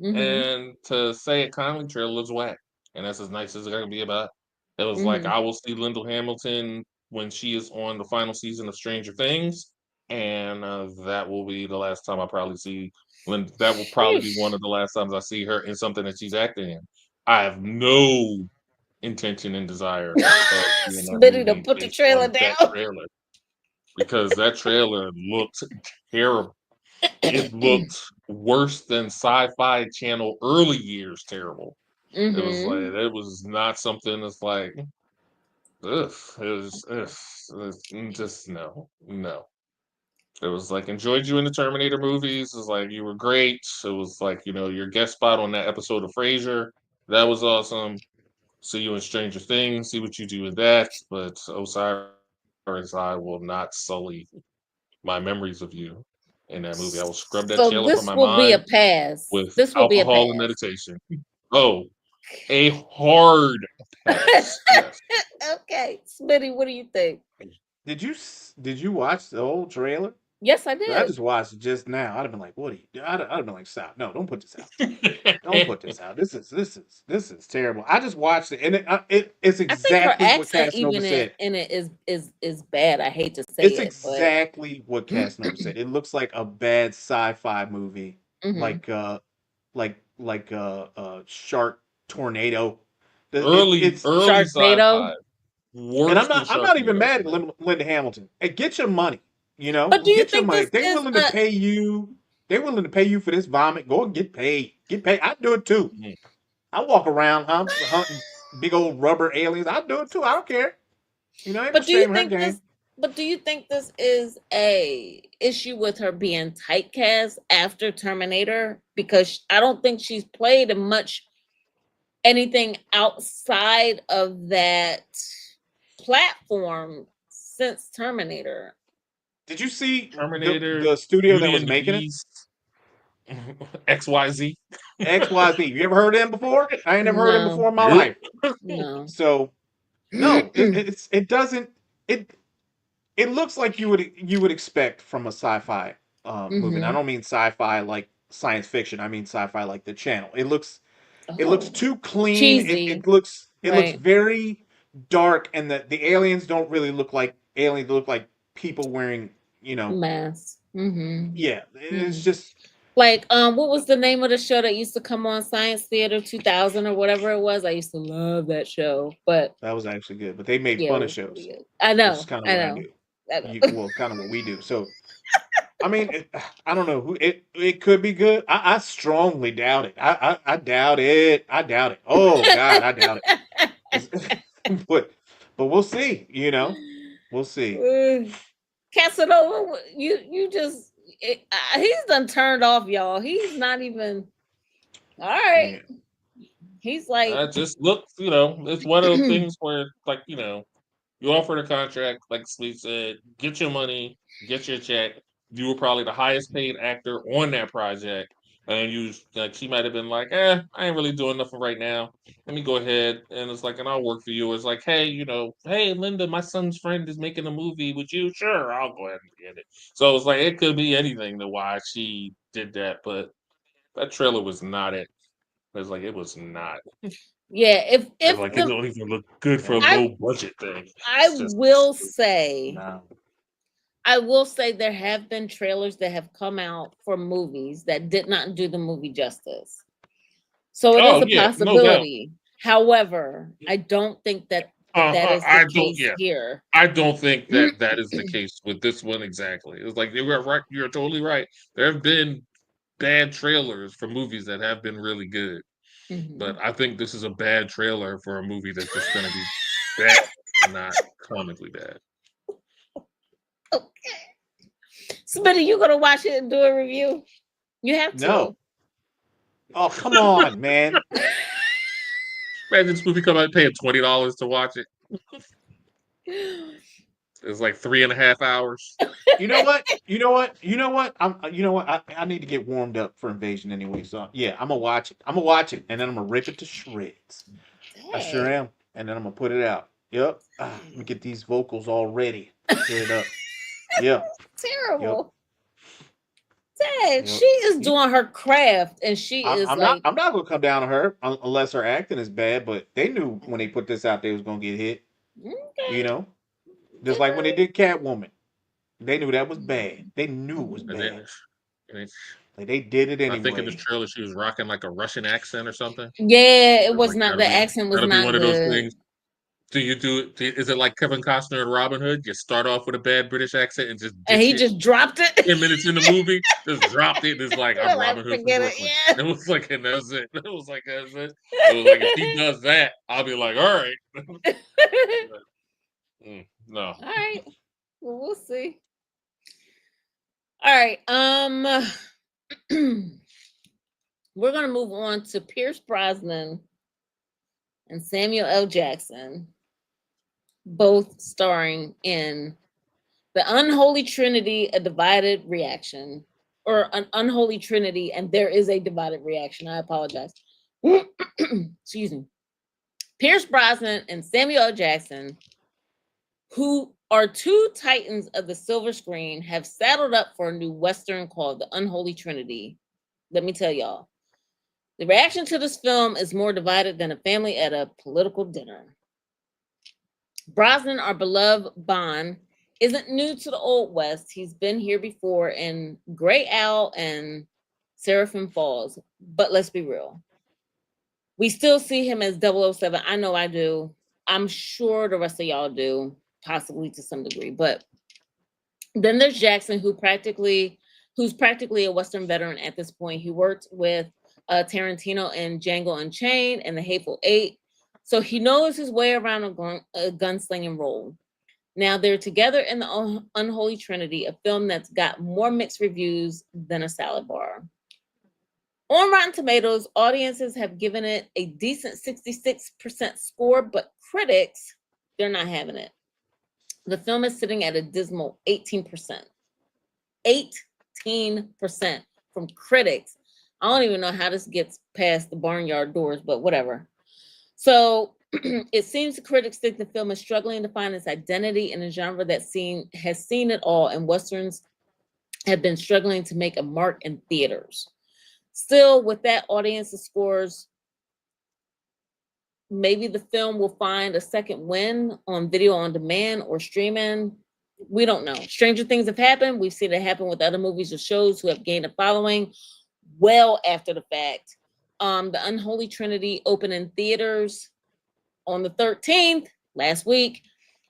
Mhm. and to say it kindly, trailer's whack, and that's as nice as it's gonna be about. It was like Mhm. I will see Lyndall Hamilton when she is on the final season of Stranger Things, and that will be the last time I probably see Linda. That will probably be one Sheesh. of the last times I see her in something that she's acting in. I have no intention and desire of seeing that Smitty to movie put the based trailer on that down. trailer because that trailer looked terrible. It looked worse than Sci-Fi Channel early years terrible. It was like Mm-hmm. it was not something that's like ugh. It was just no. It was like enjoyed you in the Terminator movies. It was like you were great. It was like, your guest spot on that episode of Frasier. That was awesome. See you in Stranger Things, see what you do with that. But Osiris, I will not sully my memories of you in that movie. I will scrub that So trailer from this my will be a mind pass. with This will be a alcohol and pass. meditation. Oh, a hard pass. Yes. Okay, Smitty, what do you think? Did you watch the whole trailer? Yes, I 'Cause I did. just watched it just now. I'd have been like, "What are you?" I'd have been like, "Stop! No, don't put this out. Don't put this out. This is terrible." I just watched it, and it's I think her exactly what accent Casanova even said. in it is bad. I hate to say It's it, but exactly what Casanova said. It looks like a bad sci-fi movie, Mhm. like Shark Tornado. early It's early Sharknado. sci-fi. and Worse than I'm not even Sharknado mad to at me. Linda Hamilton. Hey, get your money. But do you Get your think money. this If they is willing to a pay you, they're willing to pay you for this vomit. Go and get paid. Get paid. I do it too. Mhm. I walk around hunting big old rubber aliens. I do it too. I don't care. Ain't no but do you shame in her think game. this is a issue with her being typecast after Terminator? Because I don't think she's played in much anything outside of that platform since Terminator. Did you see Terminator, the studio that Beauty was and the making it? Beast, XYZ. XYZ. You ever heard of them before? I ain't never heard of them No, before in my Yep. life. no. So no, it doesn't it it looks like you would expect from a sci-fi movie. And I Mm-hmm. don't mean sci-fi like science fiction. I mean sci-fi like the channel. It looks Oh, too clean. It, cheesy, it looks right? very dark, and the aliens don't really look like aliens. They look like people wearing, Mass. Mm-hmm. yeah. It's Mm-hmm. just Like, what was the name of the show that used to come on Science Theater 2000 or whatever it was? I used to love that show, but that was actually good. But they made yeah, it fun of was pretty shows, good. I which is know, kind of I what I know, do. I know. Well, kind of what we do. So I mean, I don't know who it could be good. I strongly doubt it. I doubt it. I doubt it. Oh God, I doubt it. But we'll see. We'll see. Casanova, you just he's done turned off, y'all. He's not even all right. Yeah. He's like, I just look, it's one of those things where, like, you offer the contract, like Sweet said, get your money, get your check. You were probably the highest paid actor on that project. And she might have been like, I ain't really doing nothing right now. Let me go ahead. And it's like, and I'll work for you. It's like, hey, hey, Linda, my son's friend is making a movie with you. Sure, I'll go ahead and get it. So it's like, it could be anything to why she did that. But that trailer was not it. It's like, it was not. yeah. It's If like, it the don't even look good for a Yeah. I low budget thing. I It's just. will say No. I will say there have been trailers that have come out for movies that did not do the movie justice. So it is Oh a yeah, no doubt. possibility. However, I don't think that is the I don't. case Yeah, here. I don't think that is the case with this one exactly. It's like you were right. You're totally right. There have been bad trailers for movies that have been really good, but Mhm. I think this is a bad trailer for a movie that's just going to be bad, not comically bad. Okay. Smitty, you gonna watch it and do a review? You have to. No. Oh, come on, man. Imagine this movie come out paying $20 to watch it. It's like 3.5 hours. You know what? You know what? You know what? You know what? I need to get warmed up for Invasion anyway. So yeah, I'm gonna watch it. I'm gonna watch it, and then I'm gonna rip it to shreds. I sure Dang. am. And then I'm gonna put it out. Yep. Let me get these vocals all ready. Set it up. Yeah. Yep. Terrible. Dang, Yep. she is doing her craft, and she is I'm not. like, I'm not gonna come down to her unless her acting is bad. But they knew when they put this out, they was gonna get hit. You okay, know, just like when they okay. did Catwoman, they knew that was bad. They knew it was And then, bad. and Like they did it I think in this anyway. trailer she was rocking like a Russian accent or something. Yeah, it It's was like not. The accent was that'll be not one of those good. things. Is it like Kevin Costner and Robin Hood? You start off with a bad British accent and just And ditch he it just dropped it. 10 minutes in the movie, just dropped it. And it's like, I'm Like, Robin Hood from forget it. Brooklyn. Yeah. It was like, and that's it. It was like, that's it. It was like, if he does that, I'll be like, all right. No. All right. Well, we'll see. All right. We're gonna move on to Pierce Brosnan and Samuel L. Jackson, both starring in The Unholy Trinity, A Divided Reaction, or An Unholy Trinity, and There Is a Divided Reaction. I apologize. Excuse me. Pierce Brosnan and Samuel L. Jackson, who are two titans of the silver screen, have saddled up for a new Western called The Unholy Trinity. Let me tell y'all, the reaction to this film is more divided than a family at a political dinner. Brosnan, our beloved Bond, isn't new to the Old West. He's been here before in Grey Owl and Seraphim Falls. But let's be real. We still see him as 007. I know I do. I'm sure the rest of y'all do, possibly to some degree. But then there's Jackson, who's practically a Western veteran at this point. He worked with Tarantino in Django Unchained and The Hateful Eight. So he knows his way around a gunslinging role. Now they're together in The Unholy Trinity, a film that's got more mixed reviews than a salad bar. On Rotten Tomatoes, audiences have given it a decent 66% score, but critics, they're not having it. The film is sitting at a dismal 18%. 18% from critics. I don't even know how this gets past the barnyard doors, but whatever. So it seems the critics think the film is struggling to find its identity in a genre that has seen it all, and Westerns have been struggling to make a mark in theaters. Still, with that audience scores, maybe the film will find a second win on video on demand or streaming. We don't know. Stranger things have happened. We've seen it happen with other movies or shows who have gained a following well after the fact. The Unholy Trinity opened in theaters on the 13th, last week.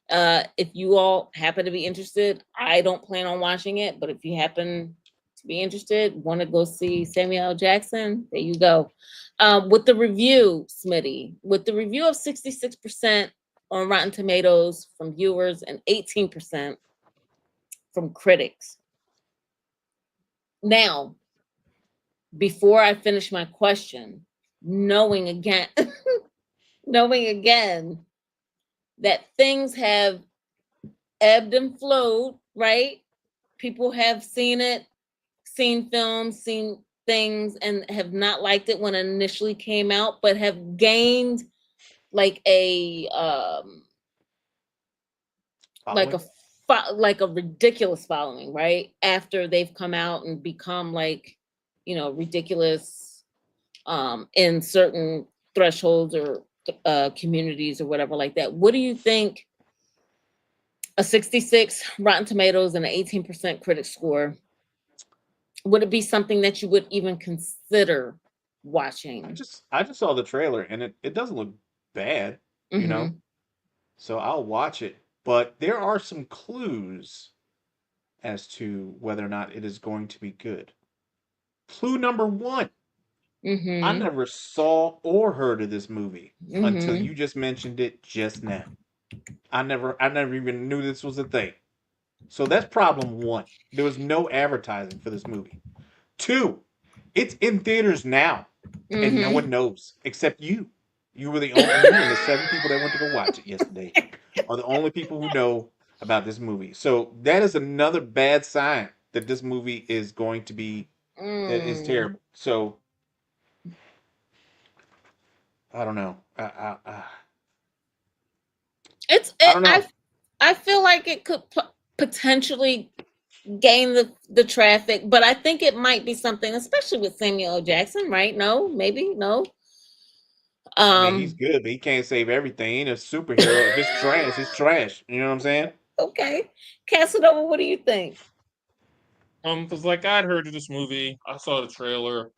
If you all happen to be interested, I don't plan on watching it, but if you happen to be interested, want to go see Samuel L. Jackson, there you go. With the review, Smitty, with the review of 66% on Rotten Tomatoes from viewers and 18% from critics. Now, before I finish my question, knowing again that things have ebbed and flowed, right? People have seen it, seen films, seen things, and have not liked it when it initially came out, but have gained like a like a ridiculous following, right? After they've come out and become like, ridiculous in certain thresholds or communities or whatever like that. What do you think? A 66 Rotten Tomatoes and an 18% critic score. Would it be something that you would even consider watching? I just saw the trailer and it doesn't look bad, you know. So I'll watch it, but there are some clues as to whether or not it is going to be good. Clue number one: I never saw or heard of this movie until you just mentioned it just now. I never even knew this was a thing. So that's problem one. There was no advertising for this movie. Two, it's in theaters now, and no one knows except you. You and the 7 people that went to go watch it yesterday are the only people who know about this movie. So that is another bad sign that this movie is going to be that is Mm. terrible. So I don't know. It's I it, don't know. I feel like it could potentially gain the traffic, but I think it might be something, especially with Samuel L. Jackson, right? No, maybe no. I mean, he's Um, good, but he can't save everything. He ain't a superhero. If it's trash, it's trash. You know what I'm saying? okay, Casanova, what do you think? Cause like I'd heard of this movie, I saw the trailer.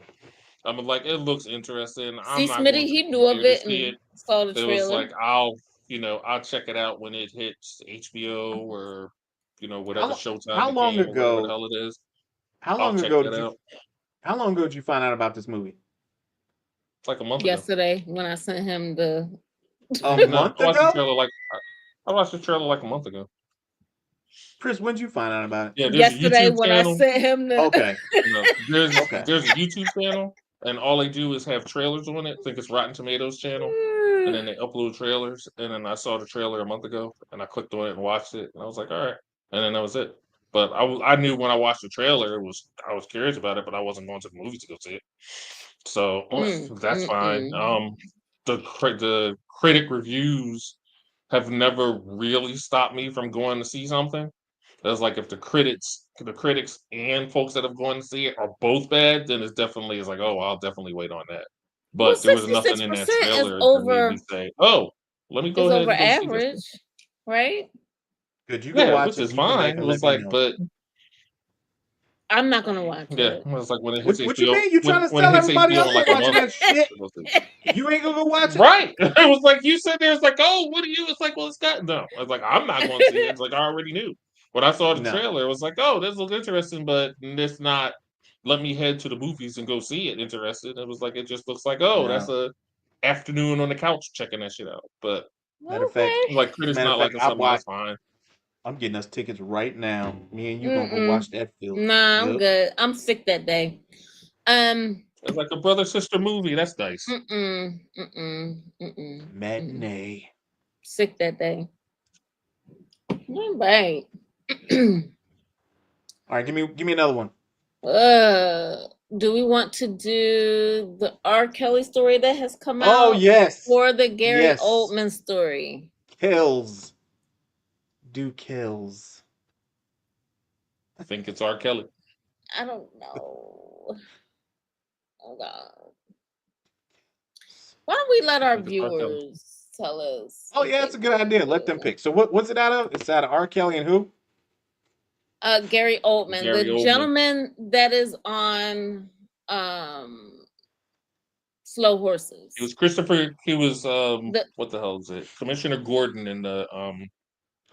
I'm like, it looks interesting. See, I'm not going Smitty, to he the knew of theater to it see and it. saw the It was trailer. like I'll check it out when it hits HBO or whatever How Showtime how long became or whatever the ago? hell it is. How I'll long check ago that did you? out. How long ago did you find out about this movie? It's like a month ago. Yesterday when I sent him the A No, month I watched the ago? trailer I watched the trailer like a month ago. Chris, when did you find out about it? Yeah, there's a yesterday YouTube when I channel. sent him the Okay, No, there's okay. there's a YouTube channel, and all they do is have trailers on it. I think it's Rotten Tomatoes channel, and then they upload trailers. And then I saw the trailer a month ago, and I clicked on it and watched it, and I was like, all right. And then that was it. But I knew when I watched the trailer, I was curious about it, but I wasn't going to the movies to go see it. So that's fine. mm. The critic reviews have never really stopped me from going to see something. It's like if the critics and folks that have gone to see it are both bad, then it's definitely is like, oh, I'll definitely wait on that. Well, But there was nothing in that 66% trailer that made me say, oh, let me go is ahead over and go see this one. average, right? Good. You go Yeah, watch which it is and you come back fine. It and was let me like, know. but I'm not gonna watch yeah, it. it was like when it hits What you HBO mean? You trying to when it sell hits everybody HBO else in from like a watching month. that shit? I'll go see it. You ain't gonna go watch it? Right. It was like you said there, it's like, oh, what are you? It's like, well, it's got no. I was like, I'm not going to see it. It's like I already knew. When I saw the No, trailer, it was like, oh, this looks interesting, but it's not let me head to the movies and go see it interested. It was like it just looks like, oh, that's no. a afternoon on the couch checking that shit out. But Matter of fact, Okay. like critics matter of not fact, liking something, that's fine. I'm getting us tickets right now. Me and you gonna go Mm-mm. watch that film. Nah, I'm Yep. good. I'm sick that day. It's like a brother sister movie. That's nice. Mm-mm. Mm-mm. Mm-mm. Matinee. Sick that day. All right. All right, give me another one. Do we want to do the R. Kelly story that has come Oh out yes, or the Gary yes. Oldman story? Kills. Do kills. I think it's R. Kelly. I don't know. Oh God. Why don't we let I our think it's R. Kelly. viewers tell us Oh if yeah, they that's a good want idea. Let them to? pick. So what's it out of? It's out of R. Kelly and who? Gary Oldman, Gary the Oldman. gentleman that is on Slow Horses. He was Christopher. He was The what the hell is it? Commissioner Gordon in the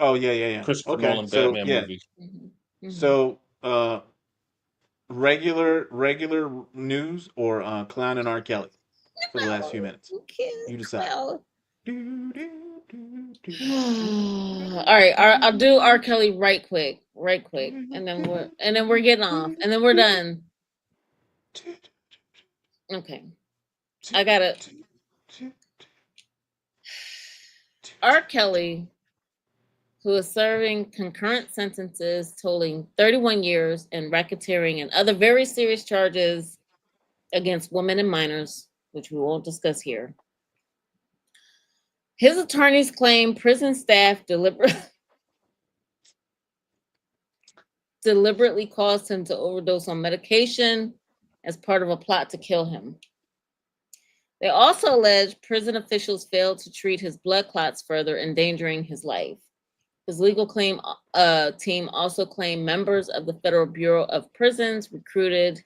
Oh yeah. Christopher Okay, Nolan so Batman yeah, movies. Mhm. so regular news or Clown and R. Kelly for the last few Clown. minutes. Okay, You decide. clown. Do, do, do, do, All right, I'll do R. Kelly right quick, and then we're getting off, and then we're done. Okay, I got it. R. Kelly, who is serving concurrent sentences totaling 31 years in racketeering and other very serious charges against women and minors, which we won't discuss here. His attorneys claim prison staff deliberately caused him to overdose on medication as part of a plot to kill him. They also allege prison officials failed to treat his blood clots, further endangering his life. His legal claim team also claimed members of the Federal Bureau of Prisons recruited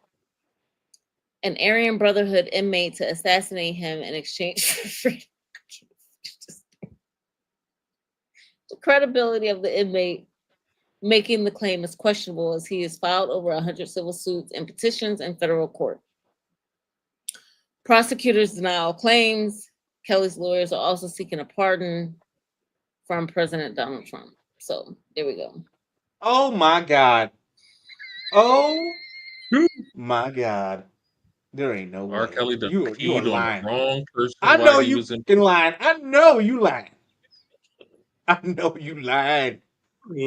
an Aryan Brotherhood inmate to assassinate him in exchange for freedom. The credibility of the inmate making the claim is questionable as he has filed over 100 civil suits and petitions in federal court. Prosecutors deny all claims. Kelly's lawyers are also seeking a pardon from President Donald Trump. So there we go. Oh my God. Oh my God. There ain't no R. way. Kelly done You are peed on the lying. wrong person I while know he you was in. fucking lying. I know you lying. I know you lying.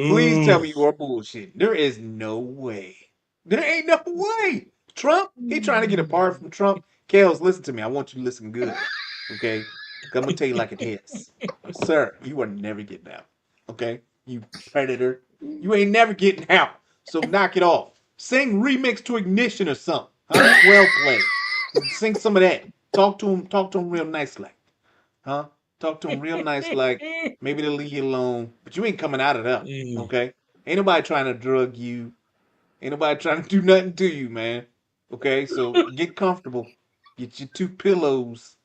Please tell Ooh. me you are bullshit. There is no way. There ain't no way. Trump, he trying to get apart from Trump. Kels, listen to me. I want you to listen good. Okay? 'Cause I'm gonna tell you like it is. Sir, you are never getting out. Okay? You predator. You ain't never getting out. So knock it off. Sing remix to Ignition or something. Huh? Well played. Sing some of that. Talk to him real nice like. Huh? Talk to him real nice like maybe they'll leave you alone. But you ain't coming out of there. Mm. Okay? Ain't nobody trying to drug you. Ain't nobody trying to do nothing to you, man. Okay? So get comfortable. Get your two pillows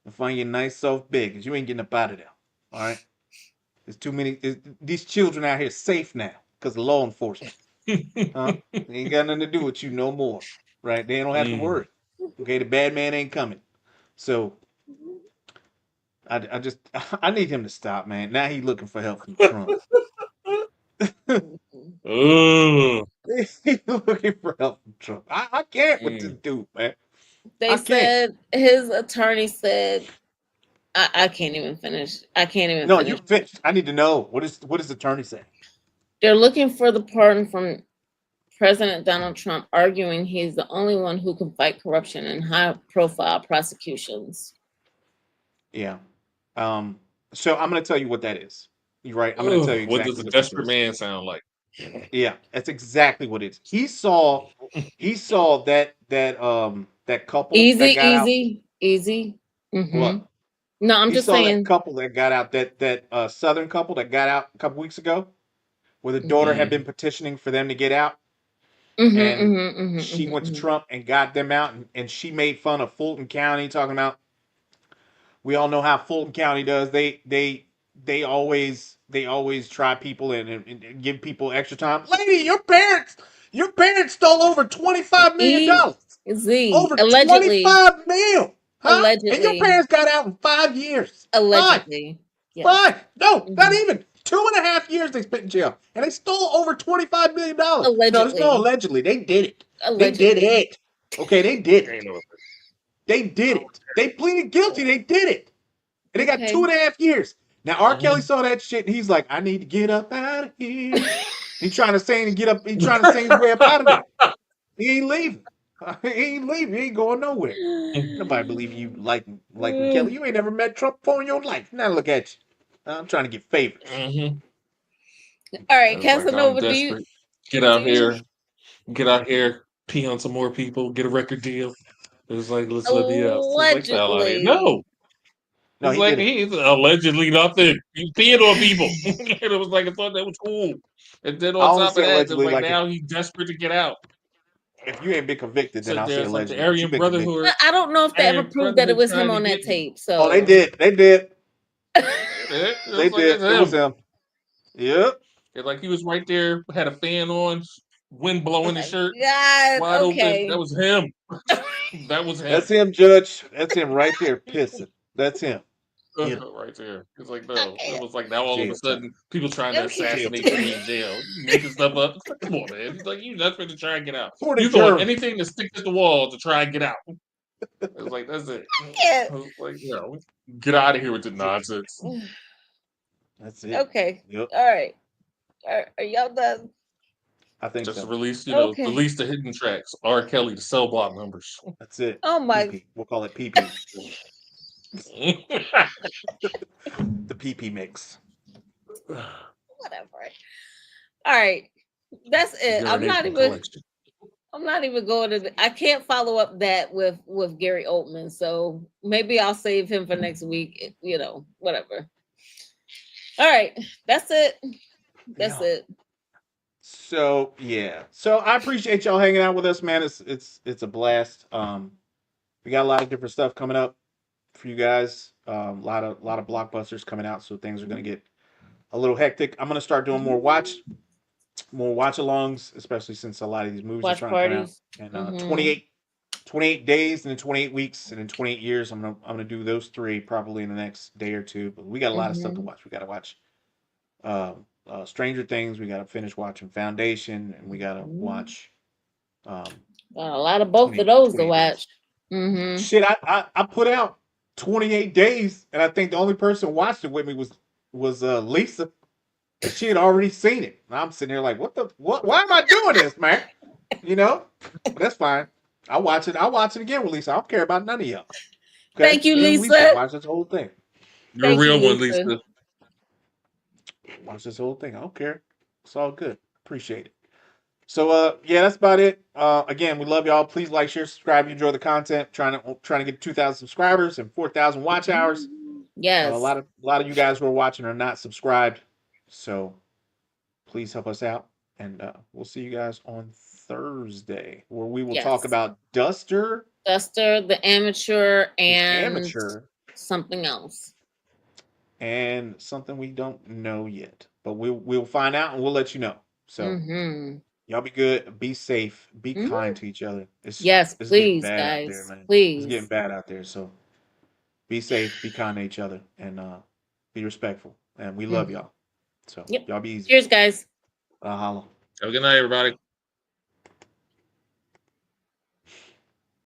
and find your nice soft bed, because you ain't getting up out of there. All right? There's too many. These children out here safe now because of law enforcement. Huh? They ain't got nothing to do with you no more. Right? They don't have to Mm. worry. Okay? The bad man ain't coming. So I just I need him to stop, man. Now he looking for help from Trump. Ugh. He looking for help from Trump. I can't with this Mm. dude, man. They I can't. said his attorney said, I can't even finish. I can't even No, you finish. finished. I need to know what does the attorney say? They're looking for the pardon from President Donald Trump, arguing he's the only one who can fight corruption in high-profile prosecutions. Yeah. Um. So I'm gonna tell you what that is. You're right. I'm gonna tell Ugh. you What does exactly a what this desperate is. man sound like? Yeah, that's exactly what it is. He saw that couple Easy, that got out. easy, easy. What? No, I'm He just saw that saying. couple that got out. That Southern couple that got out a couple weeks ago, where the daughter had Mm-hmm, Mm. been petitioning for them to get out, mm-hmm, and mm-hmm, mm-hmm, she went to mm-hmm. Trump and got them out, and she made fun of Fulton County, talking about, we all know how Fulton County does. They always try people and give people extra time. Lady, your parents stole over $25 million. Easy. Over Allegedly. 25 mil. Huh? And your Allegedly. parents got out in 5 years. Five. Allegedly. Yes. Five. No, not Hmm. even. 2.5 years they spent in jail. And they stole over $25 million. No, there's no Allegedly. allegedly. They did it. They did Allegedly. it. Okay, they did Ain't it. no. They did it. They pleaded guilty. They did it. And they got two Okay. and a half years. Now R. Kelly Mhm. saw that shit and he's like, I need to get up out of here. He's trying to sing and get up. He's trying to sing his way up out of there. He ain't leaving. He ain't leaving. He ain't going nowhere. Nobody believe you liking Kelly. Mm. You ain't never met Trump before in your life. Now look at you. I'm trying to get favors. Mhm. All I right, was like, I'm Casanova, do you desperate. Get do out you here, get out here, pee on some more people, get a record deal. It was like, let's let me out. So it's like, hell out here. allegedly? No. No, It's he like did it. he's allegedly nothing. He's peeing on people. And it was like I thought that was cool. And then I on only top of say that, it's allegedly like like now he's desperate to get out. if you ain't been convicted, then So I'll say there's like the allegedly. But you've Aryan been convicted. Brotherhood. I don't know if they ever Aryan proved that it Brotherhood was him trying to on that get me. tape. Oh, they So did. They did. It They was like did. that's It was him. him. Yep. It's like he was right there, had a fan on, wind blowing his my shirt God. wide open. That Okay. was him. That was him. That's him, Judge. That's him right there pissing. That's him. Get him. Right there. It's like no. It Okay. was like now all of a Jail time. sudden people trying to Okay. Jail assassinate time. me in jail, making stuff up. It's like, come on, man. It's like you desperate to try and get out. Court You doing adjourned. anything to stick to the wall to try and get out. It was like that's it. I can't. I was like, no, get out of here with the That's it. nonsense. That's it. Okay. Yep. All right. Are y'all done? I think Just so. release, Okay. release the hidden tracks. R. Kelly, the cell block numbers. That's it. Oh my. PP. We'll call it PP. The PP mix. Whatever. All right. That's it. Urination collection. I'm not even going to. I can't follow up that with Gary Oldman. So maybe I'll save him for next week. Whatever. All right. That's it. That's Yeah. it. So yeah. So I appreciate y'all hanging out with us, man. It's a blast. We got a lot of different stuff coming up for you guys. A lot of blockbusters coming out, so things are gonna get a little hectic. I'm gonna start doing more watch alongs, especially since a lot of these movies are Watch trying to come out. parties. And Mm-hmm. 28 days and then 28 weeks and then 28 years. I'm gonna do those three probably in the next day or two. But we got a lot of stuff to Mm-hmm. watch. We gotta watch Stranger Things. We gotta finish watching Foundation, and we gotta watch um, A lot of both 20 of those to 28 days. watch. Mm-hmm. Shit, I put out 28 days, and I think the only person who watched it with me was Lisa, and she had already seen it. And I'm sitting here like, what? Why am I doing this, man? You know, but that's fine. I'll watch it. I'll watch it again with Lisa. I don't care about none of y'all. Okay, Thank you, me and Lisa Lisa. watch this whole thing. You're a Thank you, real one, Lisa. Lisa. Watch this whole thing. I don't care. It's all good. Appreciate it. So yeah, that's about it. Again, we love y'all. Please like, share, subscribe. You enjoy the content. Trying to get 2,000 subscribers and 4,000 watch hours. Yes. A lot of you guys who are watching are not subscribed. So please help us out. And we'll see you guys on Thursday, where we will talk Yes. about Duster, Duster, the amateur, the and amateur, something else. and something we don't know yet. But we'll find out and we'll let you know. So Mm-hmm. y'all be good, be safe, be Mhm. kind to each other. Yes, It's getting please, bad out there, guys. man. It's getting Please. bad out there. So be safe, be kind to each other, and be respectful. And we love Mhm. y'all. So Yep. y'all be easy. Cheers, guys. Holla. Have a good night, everybody.